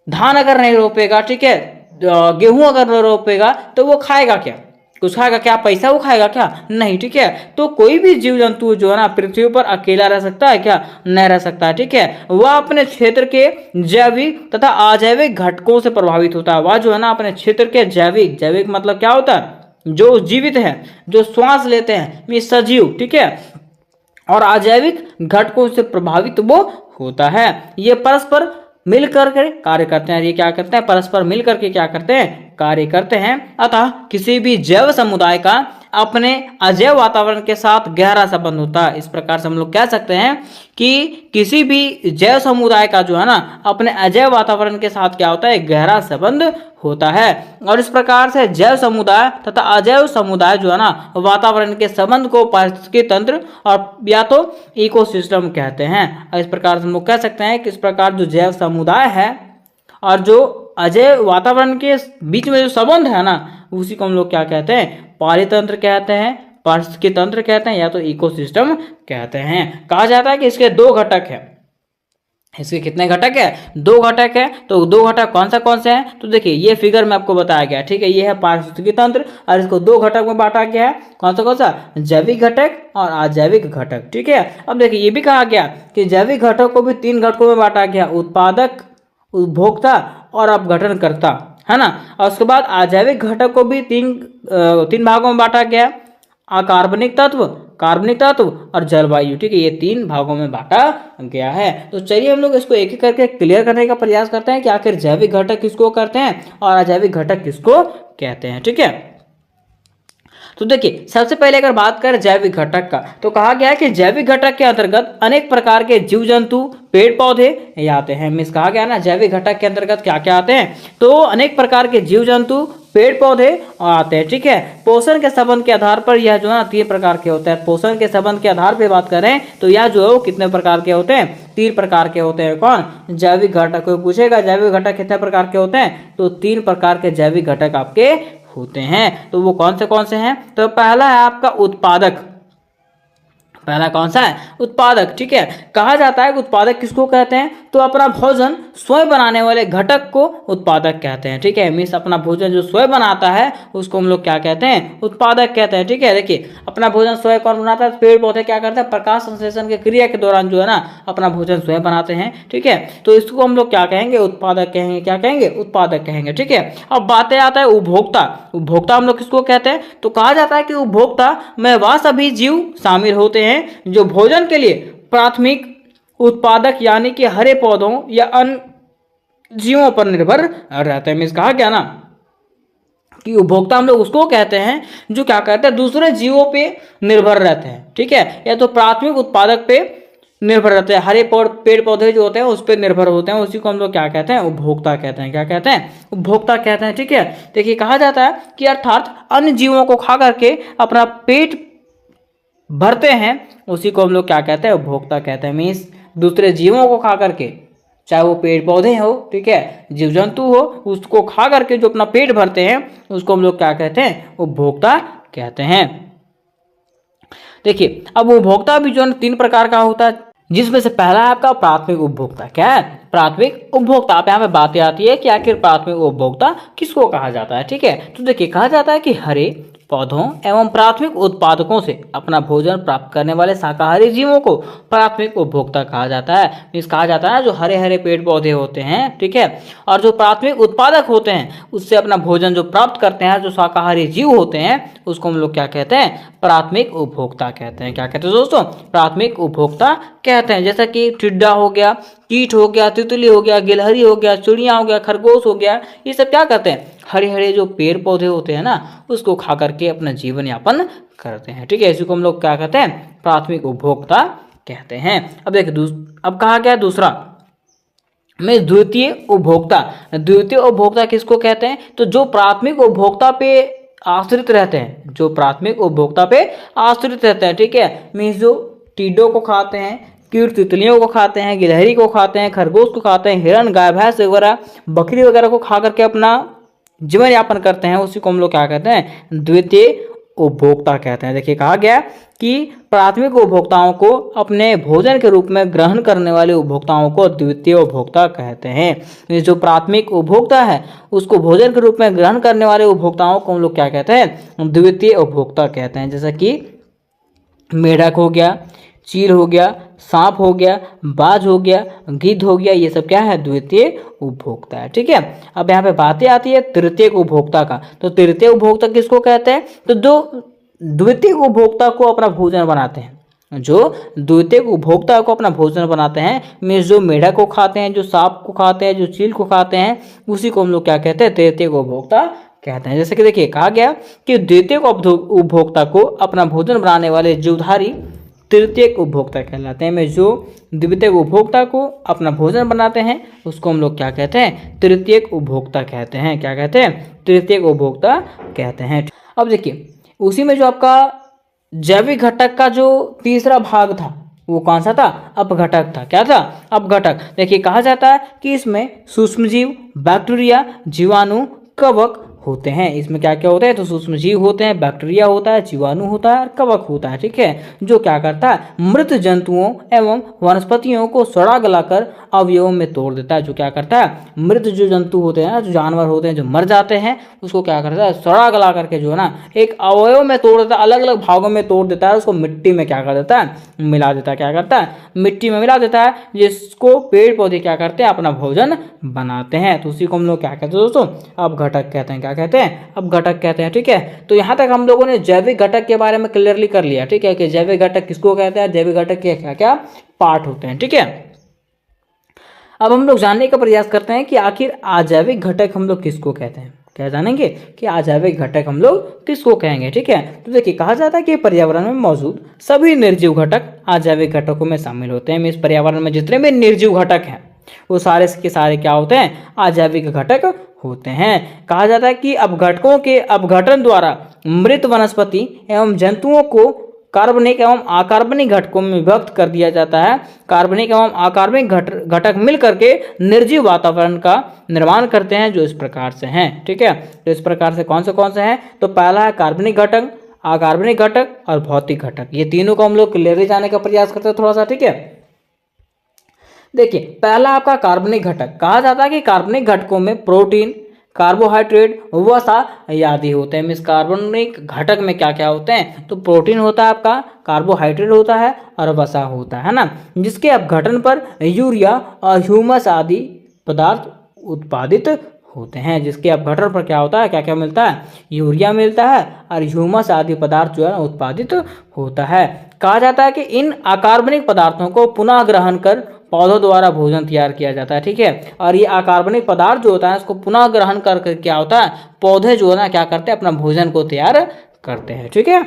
धान अगर नहीं रोपेगा, ठीक है, गेहूं अगर नहीं रोपेगा तो वो खाएगा क्या, कुछ खाएगा क्या, पैसा वो खाएगा क्या, नहीं। ठीक है, तो कोई भी जीव जंतु जो है ना पृथ्वी पर अकेला रह सकता है क्या, नहीं रह सकता है। ठीक है, वह अपने क्षेत्र के जैविक तथा अजैविक घटकों से प्रभावित होता है। वह जो है ना अपने क्षेत्र के जैविक मतलब क्या होता है, जो जीवित है, जो श्वास लेते हैं, मीन सजीव, ठीक है, और अजैविक घटकों से प्रभावित वो होता है। ये परस्पर मिल करके कार्य करते हैं। ये क्या करते हैं, परस्पर मिल करके क्या करते हैं, कार्य करते हैं। अतः किसी भी जैव समुदाय का अपने अजैव वातावरण के साथ गहरा संबंध होता है। इस प्रकार से हम लोग कह सकते हैं कि किसी भी जैव समुदाय का जो है ना अपने अजैव वातावरण के साथ क्या होता है, गहरा संबंध होता है। और इस प्रकार से जैव समुदाय तथा अजैव समुदाय जो है ना वातावरण के संबंध को पारिस्थितिकी तंत्र और या तो इकोसिस्टम कहते हैं। और इस प्रकार से हम लोग कह सकते हैं कि इस प्रकार जो जैव समुदाय है और जो अजैव वातावरण के बीच में जो संबंध है ना उसी को हम लोग क्या कहते हैं, पारितंत्र कहते हैं, पारिस्थितिकी तंत्र कहते हैं, या तो इकोसिस्टम कहते हैं। कहा जाता है कि इसके दो घटक हैं। इसके कितने घटक है, दो घटक है। तो दो घटक कौन से हैं, तो देखिए ये फिगर में आपको बताया गया। ठीक है, ये है पारिस्थितिकी तंत्र और इसको दो घटक में बांटा गया है। कौन सा, जैविक घटक और अजैविक घटक। ठीक है, अब देखिए ये भी कहा गया कि जैविक घटक को भी तीन घटकों में बांटा गया, उत्पादक, उपभोक्ता और अपघटनकर्ता, है ना। और उसके बाद अजैविक घटक को भी तीन भागों में बांटा गया, अकार्बनिक तत्व, कार्बनिक तत्व और जलवायु। ठीक है, ये तीन भागों में बांटा गया है। तो चलिए हम लोग इसको एक एक करके क्लियर करने का प्रयास करते हैं कि आखिर जैविक घटक किसको करते हैं और अजैविक घटक किसको कहते हैं। ठीक है, तो देखिए सबसे पहले अगर बात करें जैविक घटक का, तो कहा गया है कि जैविक घटक के अंतर्गत अनेक प्रकार के जीव जंतु, पेड़ पौधे ये आते हैं। मिस कहा गया ना जैविक घटक के अंतर्गत क्या क्या आते हैं, तो अनेक प्रकार के जीव जंतु, पेड़ पौधे आते हैं। ठीक है, पोषण के संबंध के आधार पर यह जो है तीन प्रकार के होते हैं। पोषण के संबंध के आधार पर बात करें तो यह जो है वो कितने प्रकार के होते हैं, तीन प्रकार के होते हैं। कौन, जैविक घटक। कोई पूछेगा जैविक घटक कितने प्रकार के होते हैं, तो तीन प्रकार के जैविक घटक आपके होते हैं। तो वो कौन से हैं, तो पहला है आपका उत्पादक। पहला कौन सा है, उत्पादक। ठीक है, कहा जाता है कि उत्पादक किसको कहते हैं, तो अपना भोजन स्वयं बनाने वाले घटक को उत्पादक कहते हैं। ठीक है, मीन्स अपना भोजन जो स्वयं बनाता है उसको हम लोग क्या कहते हैं, उत्पादक कहते हैं। ठीक है, देखिए अपना भोजन स्वयं कौन बनाता है, पेड़ पौधे क्या करते हैं, प्रकाश संश्लेषण की क्रिया के दौरान जो है ना अपना भोजन स्वयं बनाते हैं। ठीक है, तो इसको हम लोग क्या कहेंगे, उत्पादक कहेंगे। क्या कहेंगे, उत्पादक कहेंगे। ठीक है, अब बातें आता है उपभोक्ता। उपभोक्ता हम लोग किसको कहते हैं, तो कहा जाता है कि उपभोक्ता में वह सभी जीव शामिल होते हैं जो भोजन के लिए प्राथमिक उत्पादक यानी कि हरे पौधों या अन्य जीवों पर निर्भर रहते हैं। मीन्स कहा गया ना कि उपभोक्ता हम लोग उसको कहते हैं जो क्या कहते हैं, दूसरे जीवों पे निर्भर रहते हैं। ठीक है, या तो प्राथमिक उत्पादक पे निर्भर रहते हैं, हरे पेड़ पौधे जो होते हैं उस पर निर्भर होते हैं, उसी को हम लोग क्या कहते हैं, उपभोक्ता कहते हैं। क्या कहते हैं, उपभोक्ता कहते हैं। ठीक है, देखिए कहा जाता है कि अर्थात अन्य जीवों को खा करके अपना पेट भरते हैं, उसी को हम लोग क्या कहते हैं, उपभोक्ता कहते हैं। मीन्स दूसरे जीवों को खा करके चाहे वो पेड़ पौधे हो, ठीक है, जीव जंतु हो, उसको खा करके जो अपना पेट भरते हैं उसको हम लोग क्या कहते हैं, उपभोक्ता कहते हैं। देखिए अब उपभोक्ता भी जो है 3 प्रकार का होता है, जिसमें से पहला है आपका प्राथमिक उपभोक्ता। क्या है? प्राथमिक उपभोक्ता। आप यहाँ पे बातें आती है कि आखिर प्राथमिक उपभोक्ता किसको कहा जाता है, ठीक है। तो देखिए कहा जाता है कि हरे पौधों एवं प्राथमिक उत्पादकों से अपना भोजन प्राप्त करने वाले शाकाहारी जीवों को प्राथमिक उपभोक्ता कहा जाता है। मीन्स कहा जाता है जो हरे हरे पेड़ पौधे होते हैं, ठीक है, और जो प्राथमिक उत्पादक होते हैं उससे अपना भोजन जो प्राप्त करते हैं, जो शाकाहारी जीव होते हैं, उसको हम लोग क्या कहते हैं, प्राथमिक उपभोक्ता कहते हैं। क्या कहते हैं दोस्तों? प्राथमिक उपभोक्ता कहते हैं। जैसा कि टिड्डा हो गया, कीट हो गया, तितली हो गया, गिलहरी हो गया, चिड़िया हो गया, खरगोश हो गया, ये सब क्या करते हैं, हरे हरे जो पेड़ पौधे होते हैं ना, उसको खा करके अपना जीवन यापन करते हैं, ठीक है। इसी को हम लोग क्या कहते हैं, प्राथमिक उपभोक्ता कहते हैं। अब देखिए अब कहा गया दूसरा में द्वितीय उपभोक्ता। द्वितीय उपभोक्ता किसको कहते हैं? तो जो प्राथमिक उपभोक्ता पे आश्रित रहते हैं, जो प्राथमिक उपभोक्ता पे आश्रित रहते हैं, ठीक है। मीन्स जो टिड्डों को खाते हैं, कीट तितलियों को खाते हैं, गिलहरी को खाते हैं, खरगोश को खाते हैं, हिरण, गाय, भैंस वगैरह, बकरी वगैरह को खा करके अपना जीवन यापन करते हैं, उसी को हम लोग क्या कहते हैं, द्वितीय उपभोक्ता कहते हैं। देखिए कहा गया कि प्राथमिक उपभोक्ताओं को अपने भोजन के रूप में ग्रहण करने वाले उपभोक्ताओं को द्वितीय उपभोक्ता कहते हैं। जो प्राथमिक उपभोक्ता है उसको भोजन के रूप में ग्रहण करने वाले उपभोक्ताओं को हम लोग क्या कहते हैं, द्वितीय उपभोक्ता कहते हैं। जैसा कि मेढक हो गया, चील हो गया, सांप हो गया, बाज हो गया, गिद्ध हो गया, ये सब क्या है, द्वितीय उपभोक्ता है, ठीक है। अब यहाँ पे बातें आती है तृतीय उपभोक्ता का। तो तृतीय उपभोक्ता किसको कहते हैं? तो जो द्वितीय उपभोक्ता को अपना भोजन बनाते हैं, जो द्वितीय उपभोक्ता को अपना भोजन बनाते हैं, मीन्स जो मेढक को खाते हैं, जो सांप को खाते हैं, जो चील को खाते हैं, उसी को हम लोग क्या कहते हैं, तृतीय उपभोक्ता कहते हैं। जैसे कि देखिए कहा गया कि द्वितीय उपभोक्ता को अपना भोजन बनाने वाले जीवधारी तृतीय उपभोक्ता कहलाते हैं। में जो द्वितीय उपभोक्ता को अपना भोजन बनाते हैं उसको हम लोग क्या कहते हैं, तृतीय उपभोक्ता कहते हैं। क्या कहते हैं, तृतीय उपभोक्ता कहते हैं। अब देखिए उसी में जो आपका जैविक घटक का जो तीसरा भाग था वो कौन सा था, अपघटक था। क्या था, अपघटक। देखिए कहा जाता है कि इसमें सूक्ष्मजीव, बैक्टीरिया, जीवाणु, कवक होते हैं। इसमें क्या क्या होता है, तो सूक्ष्म जीव होते हैं, बैक्टीरिया होता है, जीवाणु होता है और कवक होता है, ठीक है। जो क्या करता है, मृत जंतुओं एवं वनस्पतियों को सड़ा गलाकर अवयवों में तोड़ देता है। जो क्या करता है, मृत जो जंतु होते हैं, जो जानवर होते हैं, जो मर जाते हैं, उसको क्या करता है, सड़ा गला करके जो है ना एक अवयव में तोड़ देता है, अलग अलग भागों में तोड़ देता है, उसको मिट्टी में क्या कर देता है, मिला देता है। क्या करता है, मिट्टी में मिला देता है, जिसको पेड़ पौधे क्या करते हैं, अपना भोजन बनाते हैं। तो उसी को हम लोग क्या कहते हैं दोस्तों, अपघटक कहते हैं। क्या कहते हैं, अपघटक कहते हैं, ठीक है। तो यहाँ तक हम लोगों ने जैविक घटक के बारे में क्लियरली कर लिया, ठीक है, कि जैविक घटक किसको कहते हैं, जैविक घटक के क्या क्या पार्ट होते हैं, ठीक है। अब हम लोग जानने का प्रयास करते हैं कि आखिर अजैविक घटक हम लोग किसको कहते हैं। क्या जानेंगे कि अजैविक घटक हम लोग किसको कहेंगे, ठीक है। तो देखिए कहा जाता है कि पर्यावरण में मौजूद सभी निर्जीव घटक अजैविक घटकों में शामिल होते हैं। इस पर्यावरण में जितने भी निर्जीव घटक हैं वो सारे के सारे क्या होते हैं, अजैविक घटक होते हैं। कहा जाता है कि अपघटकों के अपघटन द्वारा मृत वनस्पति एवं जंतुओं को कार्बनिक एवं अकार्बनिक घटकों में विभक्त कर दिया जाता है। कार्बनिक एवं अकार्बनिक घटक मिल करके निर्जीव वातावरण का निर्माण करते हैं, जो इस प्रकार से हैं, ठीक है। तो इस प्रकार से कौन से हैं, तो पहला है कार्बनिक घटक, अकार्बनिक घटक और भौतिक घटक। ये तीनों को हम लोग क्लियरली जानने का प्रयास करते हैं थोड़ा सा, ठीक है। देखिए पहला आपका कार्बनिक घटक। कहा जाता है कि कार्बनिक घटकों में प्रोटीन, कार्बोहाइड्रेट, वसा आदि होते हैं। मीन्स कार्बनिक घटक में क्या क्या होते हैं, तो प्रोटीन होता है आपका, कार्बोहाइड्रेट होता है और वसा होता है ना, जिसके अपघटन पर यूरिया और ह्यूमस आदि पदार्थ उत्पादित होते हैं। जिसके अपघटन पर क्या होता है, क्या क्या मिलता है, यूरिया मिलता है और ह्यूमस आदि पदार्थ जो है उत्पादित होता है। कहा जाता है कि इन अकार्बनिक पदार्थों को पुनः ग्रहण कर पौधों द्वारा भोजन तैयार किया जाता है, ठीक है। और ये अकार्बनिक पदार्थ जो होता है उसको पुनः ग्रहण करके क्या होता है, पौधे जो है ना क्या करते हैं, अपना भोजन को तैयार करते हैं, ठीक है।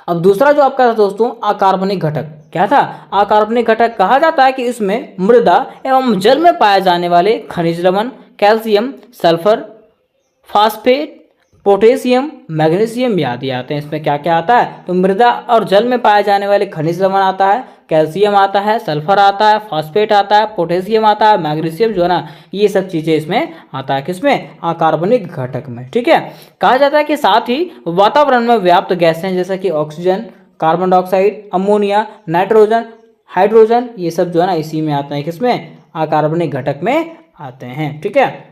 अब दूसरा जो आपका था दोस्तों अकार्बनिक घटक। क्या था, अकार्बनिक घटक। कहा जाता है कि इसमें मृदा एवं जल में पाए जाने वाले खनिज लवण, calcium, sulphur, phosphate, potassium, magnesium आदि आते हैं। इसमें क्या क्या आता है, तो मृदा और जल में पाए जाने वाले खनिज लवण आता है, कैल्शियम आता है, सल्फर आता है, फॉस्फेट आता है, पोटेशियम आता है, मैग्नीशियम जो है ना, ये सब चीजें इसमें आता है। किसमें? कार्बनिक घटक में। ठीक है, कहा जाता है कि साथ ही वातावरण में व्याप्त गैसें जैसे कि oxygen, carbon dioxide, ammonia, nitrogen, hydrogen, ये सब जो है ना इसी में आते हैं। किसमें? अकार्बनिक घटक में आते हैं। ठीक है,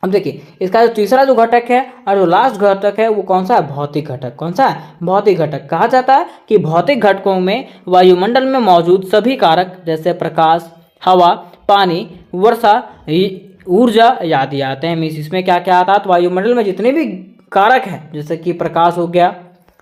अब देखिए इसका जो तीसरा जो घटक है और जो लास्ट घटक है वो कौन सा है? भौतिक घटक। कौन सा है? भौतिक घटक। कहा जाता है कि भौतिक घटकों में वायुमंडल में मौजूद सभी कारक जैसे प्रकाश, हवा, पानी, वर्षा, ऊर्जा आदि आते हैं। मीन्स इसमें क्या क्या आता है? तो वायुमंडल में जितने भी कारक हैं जैसे कि प्रकाश हो गया,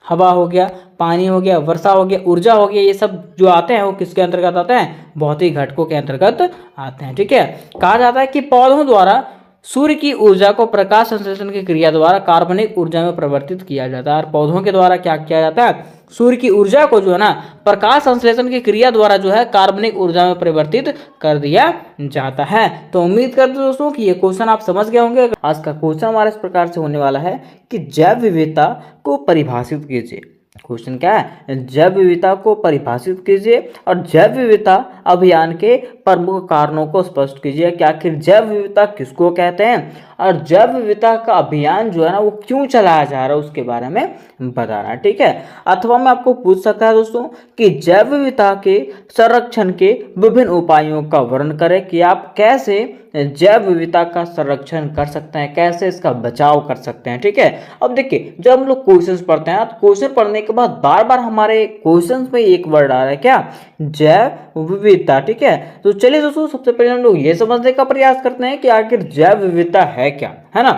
हवा हो गया, पानी हो गया, वर्षा हो गया, ऊर्जा हो गया, ये सब जो आते हैं वो किसके अंतर्गत आते हैं? भौतिक घटकों के अंतर्गत आते हैं। ठीक है, कहा जाता है कि पौधों द्वारा सूर्य की ऊर्जा को प्रकाश संश्लेषण की क्रिया द्वारा कार्बनिक ऊर्जा में परिवर्तित किया जाता है। और पौधों के द्वारा क्या किया जाता है? सूर्य की ऊर्जा को जो है ना प्रकाश संश्लेषण की क्रिया द्वारा जो है कार्बनिक ऊर्जा में परिवर्तित कर दिया जाता है। तो उम्मीद करते हैं दोस्तों कि ये क्वेश्चन आप समझ गए होंगे। आज का क्वेश्चन हमारा इस प्रकार से होने वाला है कि जैव विविधता को परिभाषित कीजिए। क्वेश्चन क्या है? जैव विविधता को परिभाषित कीजिए और जैव विविधता अभियान के प्रमुख कारणों को स्पष्ट कीजिए कि आखिर जैव विविधता किसको कहते हैं और जैव विविधता का अभियान जो है ना वो क्यों चलाया जा रहा है उसके बारे में बताना। ठीक है, अथवा मैं आपको पूछ सकता है दोस्तों कि जैव विविधता के संरक्षण के विभिन्न उपायों का वर्णन करें कि आप कैसे जैव विविधता का संरक्षण कर सकते हैं, कैसे इसका बचाव कर सकते हैं। ठीक है, अब देखिए जब हम लोग क्वेश्चंस पढ़ते हैं तो क्वेश्चन पढ़ने के बाद बार बार हमारे क्वेश्चंस में एक वर्ड आ रहा है, क्या? जैव विविधता। ठीक है, तो चलिए दोस्तों सबसे पहले हम लोग ये समझने का प्रयास करते हैं कि आखिर जैव विविधता है क्या, है ना।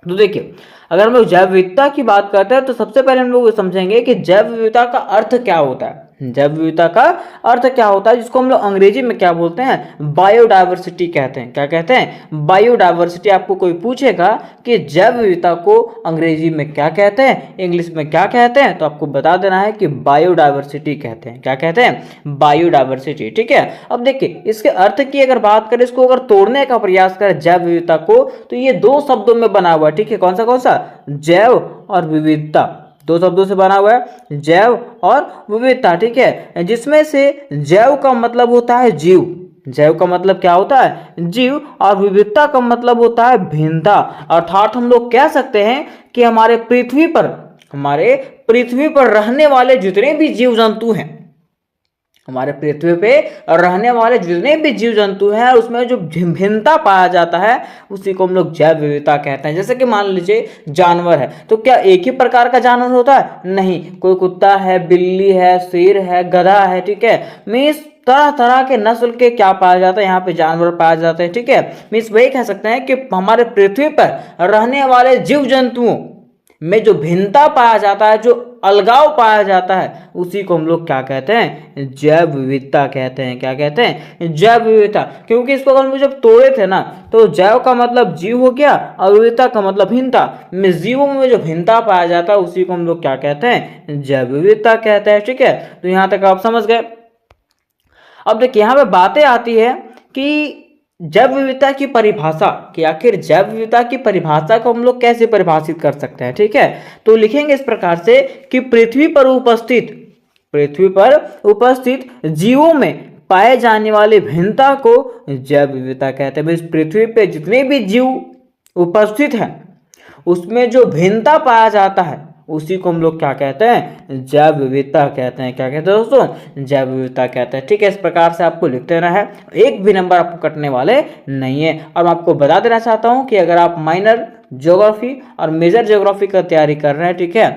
तो देखिए अगर हम लोग जैव विविधता की बात करते हैं तो सबसे पहले हम लोग समझेंगे कि जैव विविधता का अर्थ क्या होता है। जैव विविधता का अर्थ क्या होता है, जिसको हम लोग अंग्रेजी में क्या बोलते हैं? बायोडायवर्सिटी कहते हैं। क्या कहते हैं? बायोडायवर्सिटी। आपको कोई पूछेगा कि जैव विविधता को अंग्रेजी में क्या कहते हैं, इंग्लिश में क्या कहते हैं, तो आपको बता देना है कि बायोडायवर्सिटी कहते हैं। क्या कहते हैं? बायोडायवर्सिटी। ठीक है, अब देखिए इसके अर्थ की अगर बात करें, इसको अगर तोड़ने का प्रयास करें जैव विविधता को, तो ये दो शब्दों में बना हुआ है। ठीक है, कौन सा? जैव और विविधता, दो शब्दों से बना हुआ है, जैव और विविधता। ठीक है, जिसमें से जैव का मतलब होता है जीव, जैव का मतलब क्या होता है? जीव, और विविधता का मतलब होता है भिन्नता। अर्थात हम लोग कह सकते हैं कि हमारे पृथ्वी पर रहने वाले जितने भी जीव जंतु हैं, हमारे पृथ्वी पे रहने वाले जितने भी जीव जंतु हैं उसमें जो भिन्नता पाया जाता है उसी को हम लोग जैव विविधता कहते हैं। जैसे कि मान लीजिए जानवर है, तो क्या एक ही प्रकार का जानवर होता है? नहीं, कोई कुत्ता है, बिल्ली है, शेर है, गधा है। ठीक है, मीन्स तरह तरह के नस्ल के क्या पाया जाता है, यहाँ पे जानवर पाया जाते हैं। ठीक है, मीन्स वही कह सकते हैं कि हमारे पृथ्वी पर रहने वाले जीव जंतुओं में जो भिन्नता पाया जाता है, जो अलगाव पाया जाता है, उसी को हम लोग क्या कहते हैं? जैव विविधता कहते हैं। क्या कहते हैं? जैव विविधता। क्योंकि इसको हम लोग जब तोड़े थे ना, तो जैव का मतलब जीव हो गया और विविधता का मतलब भिन्नता। में जीवों में जो भिन्नता पाया जाता है उसी को हम लोग क्या कहते हैं? जैव विविधता कहते हैं। ठीक है, तो यहाँ तक आप समझ गए। अब देखिए यहाँ पे बातें आती है कि जैव विविधता की परिभाषा, कि आखिर जैव विविधता की परिभाषा को हम लोग कैसे परिभाषित कर सकते हैं। ठीक है, तो लिखेंगे इस प्रकार से कि पृथ्वी पर उपस्थित जीवों में पाए जाने वाले भिन्नता को जैव विविधता कहते हैं। इस पृथ्वी पे जितने भी जीव उपस्थित हैं उसमें जो भिन्नता पाया जाता है उसी को हम लोग क्या कहते हैं? जैव विविधता कहते हैं। क्या कहते हैं दोस्तों? जैव विविधता कहते हैं। ठीक है, इस प्रकार से आपको लिख देना है, एक भी नंबर आपको कटने वाले नहीं है। और मैं आपको बता देना चाहता हूं कि अगर आप माइनर ज्योग्राफी और मेजर ज्योग्राफी का तैयारी कर रहे हैं, ठीक है,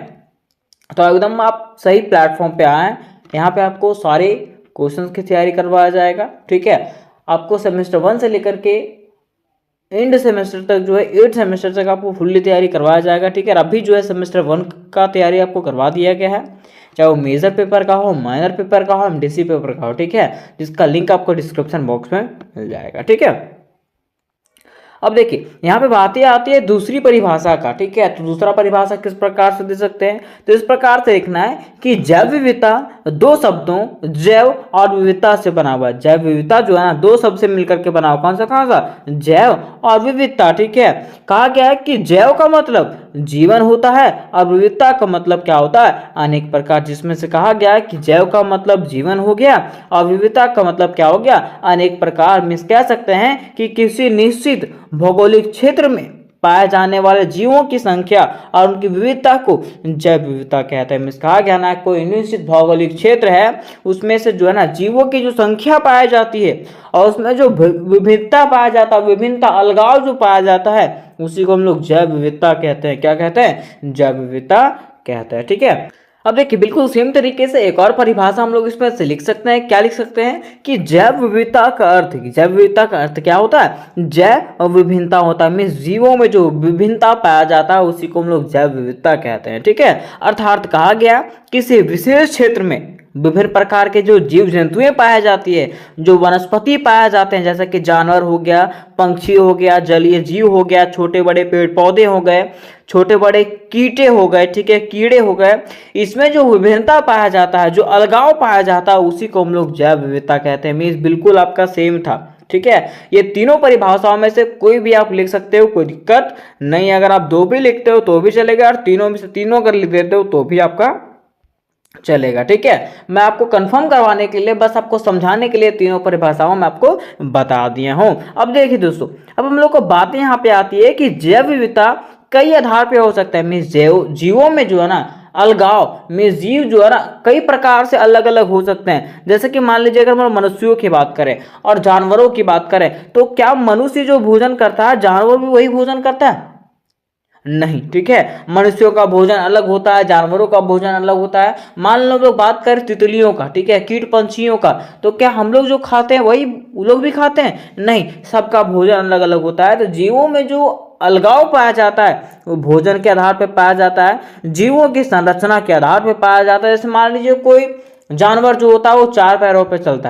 तो एकदम आप सही प्लेटफॉर्म पे आए हैं। यहाँ पे आपको सारे क्वेश्चन की तैयारी करवाया जाएगा। ठीक है, आपको सेमेस्टर 1 से लेकर के एंड सेमेस्टर तक जो है 8 सेमेस्टर तक आपको फुल्ली तैयारी करवाया जाएगा। ठीक है, अभी जो है सेमेस्टर 1 का तैयारी आपको करवा दिया गया है, चाहे वो मेजर पेपर का हो, माइनर पेपर का हो, एमडीसी पेपर का हो। ठीक है, जिसका लिंक आपको डिस्क्रिप्शन बॉक्स में मिल जाएगा। ठीक है, अब देखिए यहाँ पे बातें आती है दूसरी परिभाषा का, ठीक है। तो दूसरा परिभाषा किस प्रकार से दे सकते हैं, तो इस प्रकार से लिखना है कि जैव विविधता दो शब्दों जैव और विविधता से बना हुआ है। जैव विविधता जो है ना दो शब्द से मिलकर के बना हुआ, कौन सा जैव और विविधता, ठीक है। कहा गया है कि जैव का मतलब जीवन होता है और विविधता का मतलब क्या होता है, अनेक प्रकार, जिसमें से कहा गया है कि जैव का मतलब जीवन हो गया और विविधता का मतलब क्या हो गया, अनेक प्रकार। मिस कह सकते हैं कि किसी निश्चित भौगोलिक क्षेत्र में पाए जाने वाले जीवों की संख्या और उनकी विविधता को जैव विविधता कहते हैं। मिस कहा गया ना कोई निश्चित भौगोलिक क्षेत्र है उसमें से जो है ना जीवों की जो संख्या पाई जाती है और उसमें जो विविधता पाया जाता है, विभिन्नता अलगाव जो पाया जाता है, उसी को हम लोग जैव विविधता कहते हैं। क्या कहते हैं, जैव विविधता कहते हैं, ठीक है। अब देखिए बिल्कुल सेम तरीके से एक और परिभाषा हम लोग इसमें से लिख सकते हैं। क्या लिख सकते हैं कि जैव विविधता का अर्थ, जैव विविधता का अर्थ क्या होता है, जैव विभिन्नता होता है। मीन्स जीवों में जो विभिन्नता पाया जाता है उसी को हम लोग जैव विविधता कहते हैं, ठीक है। अर्थात कहा गया किसी विशेष क्षेत्र में विभिन्न प्रकार के जो जीव जंतुएं पाए जाती है, जो वनस्पति पाए जाते हैं, जैसे कि जानवर हो गया, पंक्षी हो गया, जलीय जीव हो गया, छोटे बड़े पेड़ पौधे हो गए, छोटे बड़े कीटे हो गए, ठीक है, कीड़े हो गए, इसमें जो विभिन्नता पाया जाता है, जो अलगाव पाया जाता है, उसी को हम लोग जैव विविधता कहते हैं। मीन्स बिल्कुल आपका सेम था, ठीक है। ये तीनों परिभाषाओं में से कोई भी आप लिख सकते हो, कोई दिक्कत नहीं। अगर आप दो भी लिखते हो तो भी चलेगा और तीनों में से तीनों अगर लिख देते हो तो भी आपका चलेगा, ठीक है। मैं आपको कंफर्म करवाने के लिए, बस आपको समझाने के लिए तीनों परिभाषाओं में आपको बता दिया हूं। अब देखिए दोस्तों, अब हम लोग को बातें यहाँ पे आती है कि जैव विविधता कई आधार पे हो सकता है। मीन्स जीवों में जो है ना अलगाव में जीव जो है ना कई प्रकार से अलग अलग हो सकते हैं। जैसे कि मान लीजिए अगर हम मनुष्यों की बात करें और जानवरों की बात करें, तो क्या मनुष्य जो भोजन करता है जानवर भी वही भोजन करता है? नहीं, ठीक है। मनुष्यों का भोजन अलग होता है, जानवरों का भोजन अलग होता है। मान लो लोग बात करें तितलियों का, ठीक है, कीट पंछियों का, तो क्या हम लोग जो खाते हैं वही वो लोग भी खाते हैं? नहीं, सबका भोजन अलग अलग होता है। तो जीवों में जो अलगाव पाया जाता है वो भोजन के आधार पर पाया जाता है, जीवों की संरचना के आधार पर पाया जाता है। जैसे मान लीजिए कोई जानवर जो होता है वो चार पैरों पर चलता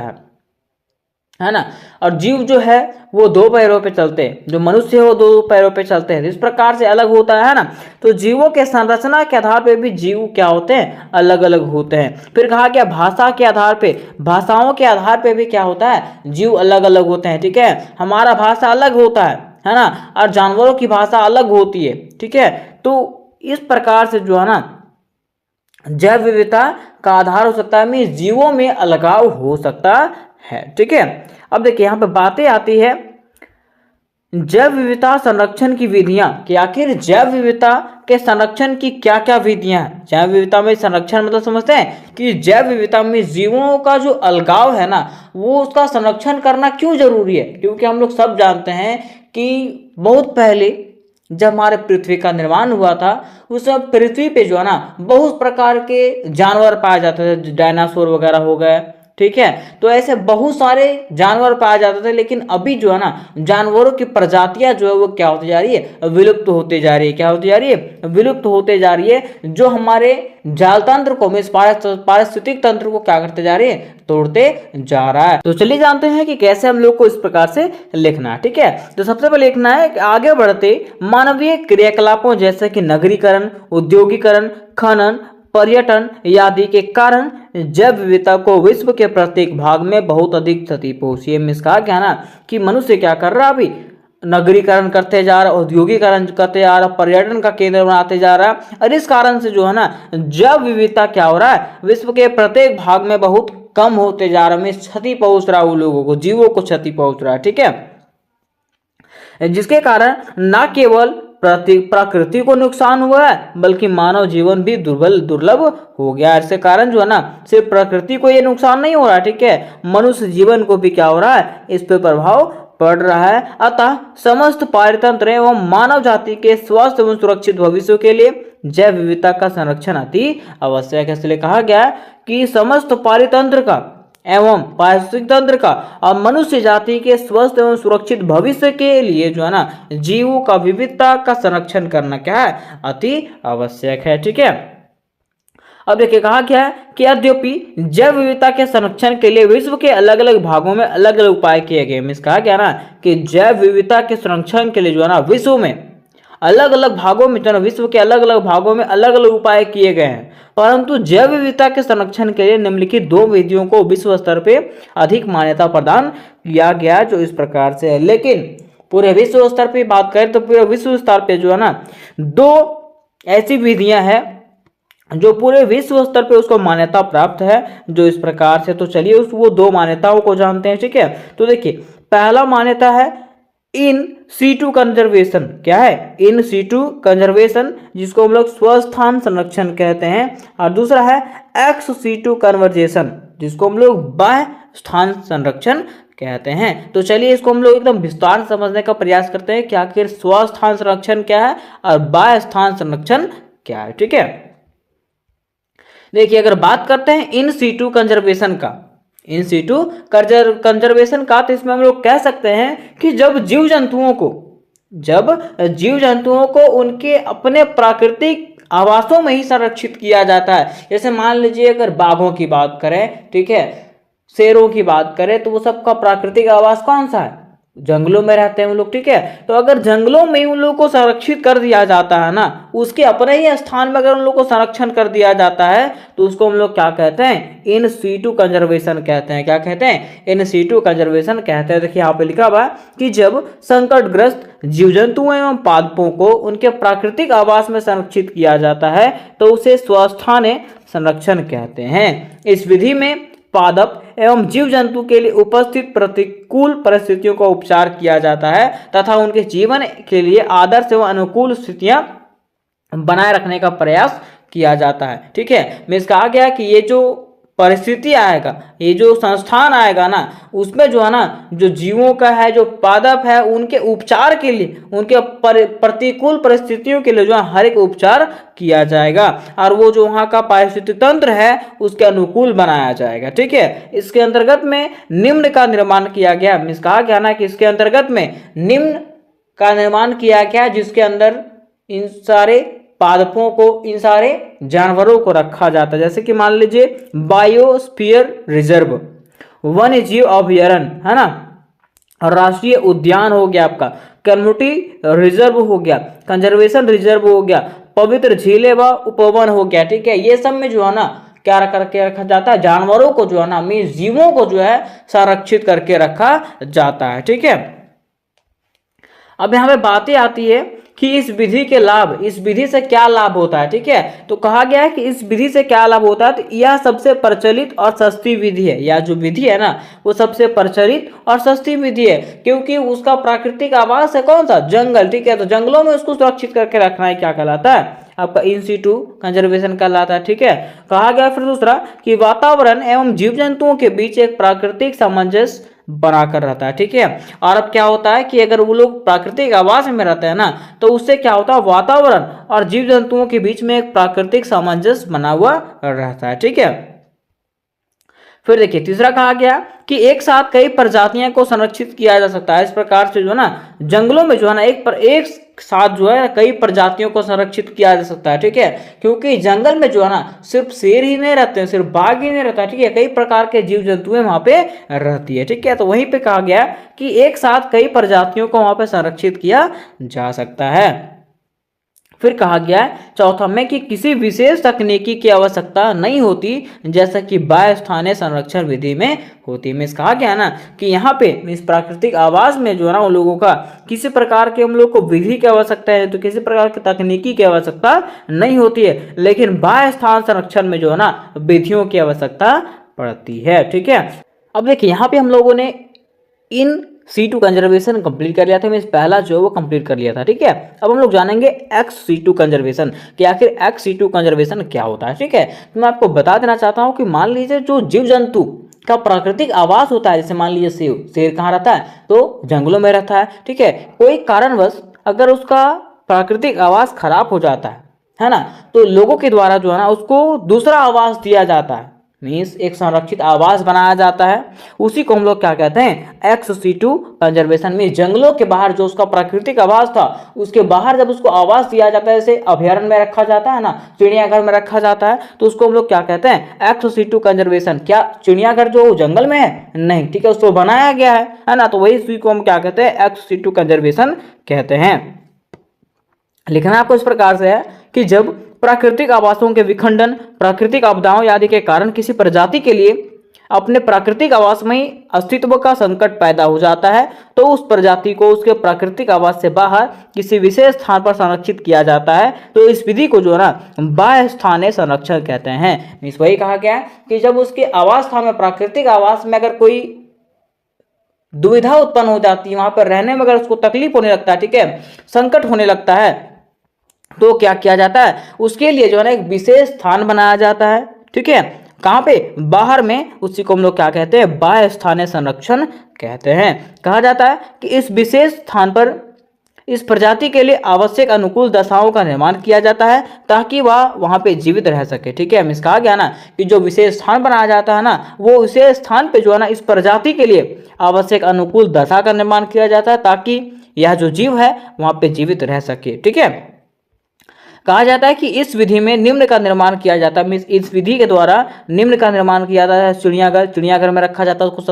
है ना, और जीव जो है वो दो पैरों पे चलते हैं, जो मनुष्य है वो दो पैरों पे चलते हैं। इस प्रकार से अलग होता है ना। तो जीवों के संरचना के आधार पे भी जीव क्या होते हैं, अलग अलग होते हैं। फिर कहा गया भाषा के आधार पे, भाषाओं के आधार पे भी क्या होता है, जीव अलग अलग होते हैं, ठीक है। हमारा भाषा अलग होता है ना, और जानवरों की भाषा अलग होती है, ठीक है। तो इस प्रकार से जो है ना जैव विविधता का आधार हो सकता है, में जीवों में अलगाव हो सकता है, ठीक है। अब देखिए यहाँ पे बातें आती है जैव विविधता संरक्षण की विधियां, कि आखिर जैव विविधता के संरक्षण की क्या क्या विधियां हैं। जैव विविधता में संरक्षण मतलब समझते हैं कि जैव विविधता में जीवों का जो अलगाव है ना वो उसका संरक्षण करना क्यों जरूरी है। क्योंकि हम लोग सब जानते हैं कि बहुत पहले जब हमारे पृथ्वी का निर्माण हुआ था उस समय पृथ्वी पे जो है ना बहुत प्रकार के जानवर पाए जाते थे, डायनासोर वगैरह हो गए, ठीक है। तो ऐसे बहुत सारे जानवर पाए जाते थे, लेकिन अभी जो है ना जानवरों की प्रजातियां जो है वो क्या होती जा रही है, विलुप्त होते जा रही है। क्या होती जा रही है, विलुप्त होते जा रही है, जो हमारे जाल तंत्र को, पारिस्थितिक तंत्र को क्या करते जा रही है, तोड़ते जा रहा है। तो चलिए जानते हैं कि कैसे हम लोग को इस प्रकार से लिखना है, ठीक है। तो सबसे पहले लिखना है कि आगे बढ़ते मानवीय क्रियाकलापों जैसे कि नगरीकरण, उद्योगीकरण, खनन, पर्यटन आदि के कारण जैव विविधता को विश्व के प्रत्येक भाग में बहुत अधिक क्षति पहुंची है। मिस कहा क्या ना कि मनुष्य क्या कर रहा है, अभी नगरीकरण करते जा रहा है, औद्योगिकरण करते जा रहा है, पर्यटन का केंद्र बनाते जा रहा है, और इस कारण से जो है ना जैव विविधता क्या हो रहा है, विश्व के प्रत्येक भाग में बहुत कम होते जा रहा है, क्षति पहुंच रहा है, उन लोगों को, जीवों को क्षति पहुंच रहा है, ठीक है। जिसके कारण न केवल प्रकृति को नुकसान हुआ है बल्कि मानव जीवन भी दुर्लभ हो गया। इसके कारण जो है ना सिर्फ प्रकृति को ये नुकसान नहीं हो रहा है, ठीक है, मनुष्य जीवन को भी क्या हो रहा है, इस पे प्रभाव पड़ रहा है। अतः समस्त पारितंत्र एवं मानव जाति के स्वस्थ एवं सुरक्षित भविष्य के लिए जैव विविधता का संरक्षण अति आवश्यक है। इसलिए कहा गया कि समस्त पारितंत्र का एवं पारिस्थितिक तंत्र का और मनुष्य जाति के स्वस्थ एवं सुरक्षित भविष्य के लिए जो है ना जीवों का विविधता का संरक्षण करना क्या है, अति आवश्यक है, ठीक है। अब देखिए कहा क्या है कि यद्यपि जैव विविधता के संरक्षण के लिए विश्व के अलग अलग भागों में अलग अलग उपाय किए गए। मीन्स कहा क्या ना कि जैव विविधता के संरक्षण के लिए जो है ना विश्व में अलग अलग भागों में, जो विश्व के अलग अलग भागों में अलग अलग उपाय किए गए हैं, परंतु जैव विविधता के संरक्षण के लिए निम्नलिखित दो विधियों को विश्व स्तर पे अधिक मान्यता प्रदान किया गया, जो इस प्रकार से है। लेकिन पूरे विश्व स्तर पे बात करें तो पूरे विश्व स्तर पे जो है ना दो ऐसी विधियां हैं जो पूरे विश्व स्तर पे उसको मान्यता प्राप्त है, जो इस प्रकार से। तो चलिए उस वो दो मान्यताओं को जानते हैं, ठीक है। तो देखिए पहला मान्यता है इन सीटू कंजर्वेशन। क्या है? इन सीटू कंजर्वेशन, जिसको हम लोग स्वस्थान संरक्षण कहते हैं। और दूसरा है एक्स सीटू कन्वर्जेशन, जिसको हम लोग बाह्य स्थान संरक्षण कहते हैं। तो चलिए इसको हम लोग एकदम विस्तार समझने का प्रयास करते हैं कि आखिर स्वस्थान संरक्षण क्या है और बाह्य स्थान संरक्षण क्या है, ठीक है। देखिए अगर बात करते हैं इन सीटू कंजर्वेशन का, इन सीटू कंजर्वेशन का, तो इसमें हम लोग कह सकते हैं कि जब जीव जंतुओं को उनके अपने प्राकृतिक आवासों में ही संरक्षित किया जाता है। जैसे मान लीजिए अगर बाघों की बात करें, ठीक है, शेरों की बात करें, तो वो सबका प्राकृतिक आवास कौन सा है? जंगलों में रहते हैं उन लोग, ठीक है। तो अगर जंगलों में उन लोगों को संरक्षित कर दिया जाता है ना, उसके अपने ही स्थान में अगर उन लोगों को संरक्षण कर दिया जाता है, तो उसको हम लोग क्या कहते हैं? इन सीटू कंजर्वेशन कहते हैं। क्या कहते हैं? इन सीटू कंजर्वेशन कहते हैं। देखिए यहाँ पे लिखा हुआ है कि जब संकटग्रस्त जीव जंतुओं एवं पादपों को उनके प्राकृतिक आवास में संरक्षित किया जाता है, तो उसे स्वस्थान संरक्षण कहते हैं। इस विधि में पादप एवं जीव जंतु के लिए उपस्थित प्रतिकूल परिस्थितियों का उपचार किया जाता है तथा उनके जीवन के लिए आदर्श एवं अनुकूल स्थितियां बनाए रखने का प्रयास किया जाता है, ठीक है। मैं इसका आ गया कि ये जो परिस्थिति आएगा, ये जो संस्थान आएगा ना, उसमें जो है ना जो जीवों का है, जो पादप है, उनके उपचार के लिए, उनके प्रतिकूल परिस्थितियों के लिए जो है हर एक उपचार किया जाएगा और वो जो वहाँ का पारिस्थितिक तंत्र है उसके अनुकूल बनाया जाएगा, ठीक है। इसके अंतर्गत में निम्न का निर्माण किया गया। मीन्स कहा गया ना कि इसके अंतर्गत में निम्न का निर्माण किया गया, जिसके अंदर इन सारे पादपों को, इन सारे जानवरों को रखा जाता है। जैसे कि मान लीजिए बायोस्फीयर रिजर्व, वन्य जीव अभयारण्य, है ना, और राष्ट्रीय उद्यान हो गया आपका, कम्युनिटी रिजर्व हो गया, कंजर्वेशन रिजर्व हो गया, पवित्र झीलें व उपवन हो गया, ठीक है। ये सब में जो है ना क्या करके रखा जाता है? जानवरों को जो है ना, मीन जीवों को जो है संरक्षित करके रखा जाता है, ठीक है। अब यहाँ पे बातें आती है कि इस विधि के लाभ, इस विधि से क्या लाभ होता है, ठीक है। तो कहा गया है कि इस विधि से क्या लाभ होता है, तो यह सबसे प्रचलित और सस्ती विधि है। यह जो विधि है ना वो सबसे प्रचलित और सस्ती विधि है, क्योंकि उसका प्राकृतिक आवास है कौन सा? जंगल, ठीक है। तो जंगलों में उसको सुरक्षित करके रखना ही क्या कहलाता है? आपका इन सीटू कंजर्वेशन कहलाता है, ठीक है। कहा गया फिर दूसरा कि वातावरण एवं जीव जंतुओं के बीच एक प्राकृतिक सामंजस्य बनाकर रहता है, ठीक है। और अब क्या होता है कि अगर वो लोग प्राकृतिक आवास में रहते हैं ना, तो उससे क्या होता है? वातावरण और जीव जंतुओं के बीच में एक प्राकृतिक सामंजस्य बना हुआ रहता है, ठीक है। फिर देखिए तीसरा कहा गया कि एक साथ कई प्रजातियों को संरक्षित किया जा सकता है। इस प्रकार से जो है ना जंगलों में जो है ना एक साथ जो है कई प्रजातियों को संरक्षित किया जा सकता है, ठीक है। क्योंकि जंगल में जो है ना सिर्फ शेर ही नहीं रहते हैं, सिर्फ बाघ ही नहीं रहता है, ठीक है। कई प्रकार के जीव जंतुएं वहां पे रहती है, ठीक है। तो वहीं पे कहा गया कि एक साथ कई प्रजातियों को वहां पे संरक्षित किया जा सकता है। फिर कहा गया है चौथा में कि किसी विशेष तकनीकी की आवश्यकता नहीं होती, जैसा कि बाह्य स्थानीय संरक्षण विधि में होती है। मीन्स कहा गया ना कि यहाँ पे इस प्राकृतिक आवास में जो है ना उन लोगों का किसी प्रकार के हम लोग को विधि की आवश्यकता है, तो किसी प्रकार की तकनीकी की आवश्यकता नहीं होती है। लेकिन बाह्य स्थान संरक्षण में जो है ना विधियों की आवश्यकता पड़ती है, ठीक है। अब देखिए यहाँ पे हम लोगों ने इन C2 कंजर्वेशन कंप्लीट कर लिया था। मीन्स पहला जो है वो कंप्लीट कर लिया था, ठीक है। अब हम लोग जानेंगे XC2 कंजर्वेशन कि आखिर XC2 कंजर्वेशन क्या होता है, ठीक है। तो मैं आपको बता देना चाहता हूँ कि मान लीजिए जो जीव जंतु का प्राकृतिक आवास होता है, जैसे मान लीजिए शेर कहाँ रहता है? तो जंगलों में रहता है, ठीक है। कोई कारणवश अगर उसका प्राकृतिक आवास खराब हो जाता है ना, तो लोगों के द्वारा जो है ना उसको दूसरा आवास दिया जाता है, मीन्स एक संरक्षित आवास बनाया जाता है, उसी को हम लोग क्या कहते हैं, एक्स सिटू कंजर्वेशन। में जंगलों के बाहर जो उसका प्राकृतिक आवास था, उसके बाहर जब उसको आवास दिया जाता है, जैसे अभयारण्य में रखा जाता है ना, चिड़ियाघर में रखा जाता है, तो उसको हम लोग क्या कहते हैं, एक्स सिटू कंजर्वेशन। क्या चिड़ियाघर जो जंगल में है? नहीं, ठीक है, उसको बनाया गया है ना, तो वही उसी को हम क्या कहते हैं, एक्स सिटू कंजर्वेशन कहते हैं। लिखना आपको इस प्रकार से है कि जब प्राकृतिक आवासों के विखंडन, प्राकृतिक आपदाओं आदि के कारण किसी प्रजाति के लिए अपने प्राकृतिक आवास में ही अस्तित्व का संकट पैदा हो जाता है, तो उस प्रजाति को उसके प्राकृतिक आवास से बाहर किसी विशेष स्थान पर संरक्षित किया जाता है। तो इस विधि को जो है ना बाह्य स्थानीय संरक्षण कहते हैं। इस वही कहा गया है कि जब उसके आवास स्थान में, प्राकृतिक आवास में अगर कोई दुविधा उत्पन्न हो जाती है, वहां पर रहने में अगर उसको तकलीफ होने लगता है, ठीक है, संकट होने लगता है, तो क्या किया जाता है, उसके लिए जो है ना एक विशेष स्थान बनाया जाता है, ठीक है, कहां पे, बाहर में। उसी को हम लोग क्या कहते हैं, बाह्य स्थानीय संरक्षण कहते हैं। कहा जाता है कि इस विशेष स्थान पर इस प्रजाति के लिए आवश्यक अनुकूल दशाओं का निर्माण किया जाता है ताकि वह वहां पे जीवित रह सके, ठीक है। कहा गया ना कि जो विशेष स्थान बनाया जाता है ना, वो विशेष स्थान पे जो है ना इस प्रजाति के लिए आवश्यक अनुकूल दशा का निर्माण किया जाता है ताकि यह जो जीव है वहां पे जीवित रह सके, ठीक है। कहा जाता है कि इस विधि में निम्न का निर्माण किया जाता है, मीन्स इस विधि के द्वारा निम्न का निर्माण किया जाता है। चिड़ियाघर में रखा जाता है उसको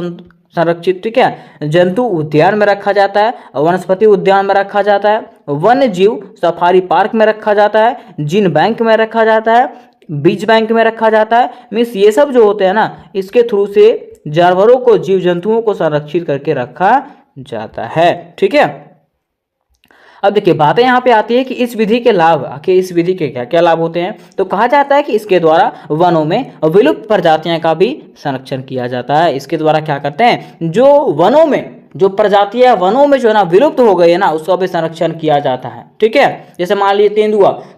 संरक्षित, ठीक है। जंतु उद्यान में रखा जाता है, वनस्पति उद्यान में रखा जाता है, वन्य जीव सफारी पार्क में रखा जाता है, जीन बैंक में रखा जाता है, बीज बैंक में रखा जाता है। मीन्स ये सब जो होते हैं ना, इसके थ्रू से जानवरों को, जीव जंतुओं को संरक्षित करके रखा जाता है, ठीक है। अब देखिए बातें यहाँ पे आती है कि इस विधि के लाभ, आखिर इस विधि के क्या क्या लाभ होते हैं। तो कहा जाता है कि इसके द्वारा वनों में विलुप्त प्रजातियों का भी संरक्षण किया जाता है। इसके द्वारा क्या करते हैं, जो वनों में जो प्रजातियां वनों में जो है ना विलुप्त हो गई है ना, उसका भी संरक्षण किया जाता है, ठीक है। जैसे मान लीजिए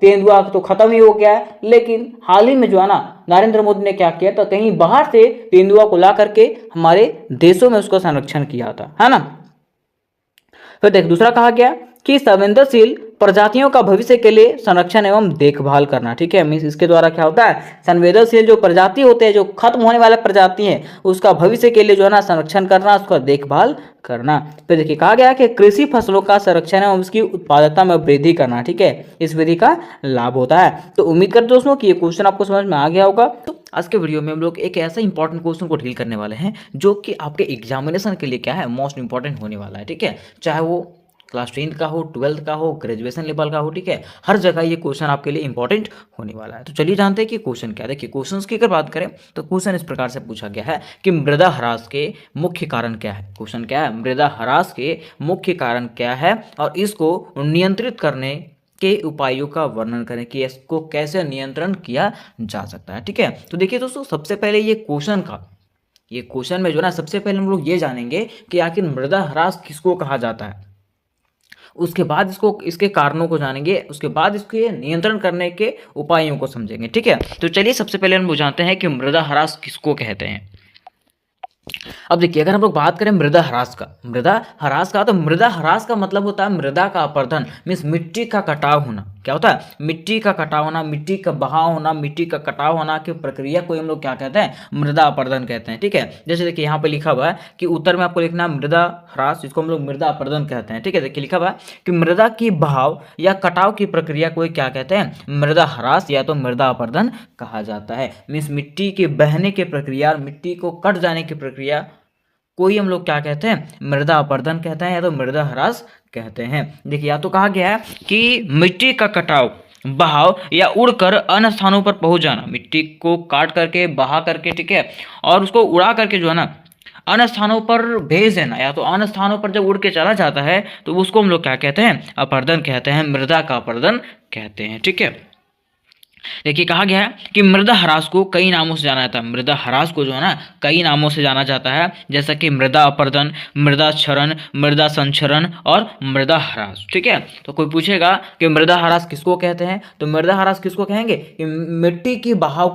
तेंदुआ तो खत्म ही हो गया है, लेकिन हाल ही में जो है ना नरेंद्र मोदी ने क्या किया, तो कहीं बाहर से तेंदुआ को ला करके हमारे देशों में उसका संरक्षण किया था, है ना। फिर देख दूसरा कहा गया कि संवेदनशील प्रजातियों का भविष्य के लिए संरक्षण एवं देखभाल करना, ठीक है। मीन्स इसके द्वारा क्या होता है, संवेदनशील जो प्रजाति होते हैं, जो खत्म होने वाले प्रजाति हैं, उसका भविष्य के लिए जो है ना संरक्षण करना, उसका देखभाल करना। फिर देखिए कहा गया कि कृषि फसलों का संरक्षण एवं उसकी उत्पादकता में वृद्धि करना, ठीक है, इस विधि का लाभ होता है। तो उम्मीद करते दोस्तों कि ये क्वेश्चन आपको समझ में आ गया होगा। तो आज के वीडियो में हम लोग एक ऐसा इंपॉर्टेंट क्वेश्चन को डील करने वाले हैं जो कि आपके एग्जामिनेशन के लिए क्या है, मोस्ट इंपॉर्टेंट होने वाला है, ठीक है। चाहे वो क्लास 10th का हो, 12th का हो, ग्रेजुएशन लेवल का हो, ठीक है, हर जगह ये क्वेश्चन आपके लिए इंपॉर्टेंट होने वाला है। तो चलिए जानते हैं कि क्वेश्चन क्या है। देखिए क्वेश्चन की अगर बात करें तो क्वेश्चन इस प्रकार से पूछा गया है कि मृदा ह्रास के मुख्य कारण क्या है। क्वेश्चन क्या है, मृदा ह्रास के मुख्य कारण क्या है और इसको नियंत्रित करने के उपायों का वर्णन करें कि इसको कैसे नियंत्रण किया जा सकता है, ठीक है। तो देखिए दोस्तों, सबसे पहले ये क्वेश्चन में जो ना सबसे पहले हम लोग ये जानेंगे कि आखिर मृदा ह्रास किसको कहा जाता है, उसके बाद इसके कारणों को जानेंगे, उसके बाद इसके नियंत्रण करने के उपायों को समझेंगे, ठीक है। तो चलिए सबसे पहले हम जानते हैं कि मृदा ह्रास किसको कहते हैं। अब देखिए अगर हम लोग बात करें मृदा ह्रास का, तो मृदा ह्रास का मतलब होता है मृदा का अपरदन, मीन्स मिट्टी का कटाव होना। क्या होता है, मिट्टी का कटाव होना, मिट्टी का बहाव होना, मिट्टी का कटाव होना की प्रक्रिया को हम लोग क्या कहते हैं, मृदा अपरदन कहते हैं, ठीक है। जैसे देखिए यहाँ पे लिखा हुआ है कि उत्तर में आपको लिखना है मृदा ह्रास, जिसको हम लोग मृदा अपरदन कहते हैं, ठीक है। देखिए लिखा हुआ है कि मृदा की बहाव या कटाव की प्रक्रिया को क्या कहते हैं, मृदा ह्रास या तो मृदा अपरदन कहा जाता है। मीन्स मिट्टी के बहने की प्रक्रिया, मिट्टी को कट जाने की प्रक्रिया कोई हम लोग क्या कहते हैं, मृदा अपरदन कहते हैं या तो मृदा ह्रास कहते हैं। देखिए या तो कहा गया है कि मिट्टी का कटाव, बहाव या उड़कर अन्य स्थानों पर पहुंच जाना, मिट्टी को काट करके बहा करके, ठीक है, और उसको उड़ा करके जो है ना अन्य स्थानों पर भेज देना, या तो अन्य स्थानों पर जब उड़ के चला जाता है तो उसको हम लोग क्या कहते हैं, अपरदन कहते हैं, मृदा का अपरदन कहते हैं, ठीक है। देखिए कहा गया है कि मृदा ह्रास को कई नामों से जाना जाता है। मृदा ह्रास को जो है ना कई नामों से जाना जाता है, जैसा कि मृदा अपरदन, मृदा क्षरण, मृदा संक्षरण और मृदा ह्रास, ठीक है। तो कोई पूछेगा कि मृदा ह्रास किसको कहते हैं, तो मृदा ह्रास किसको कहेंगे कि मिट्टी की बहाव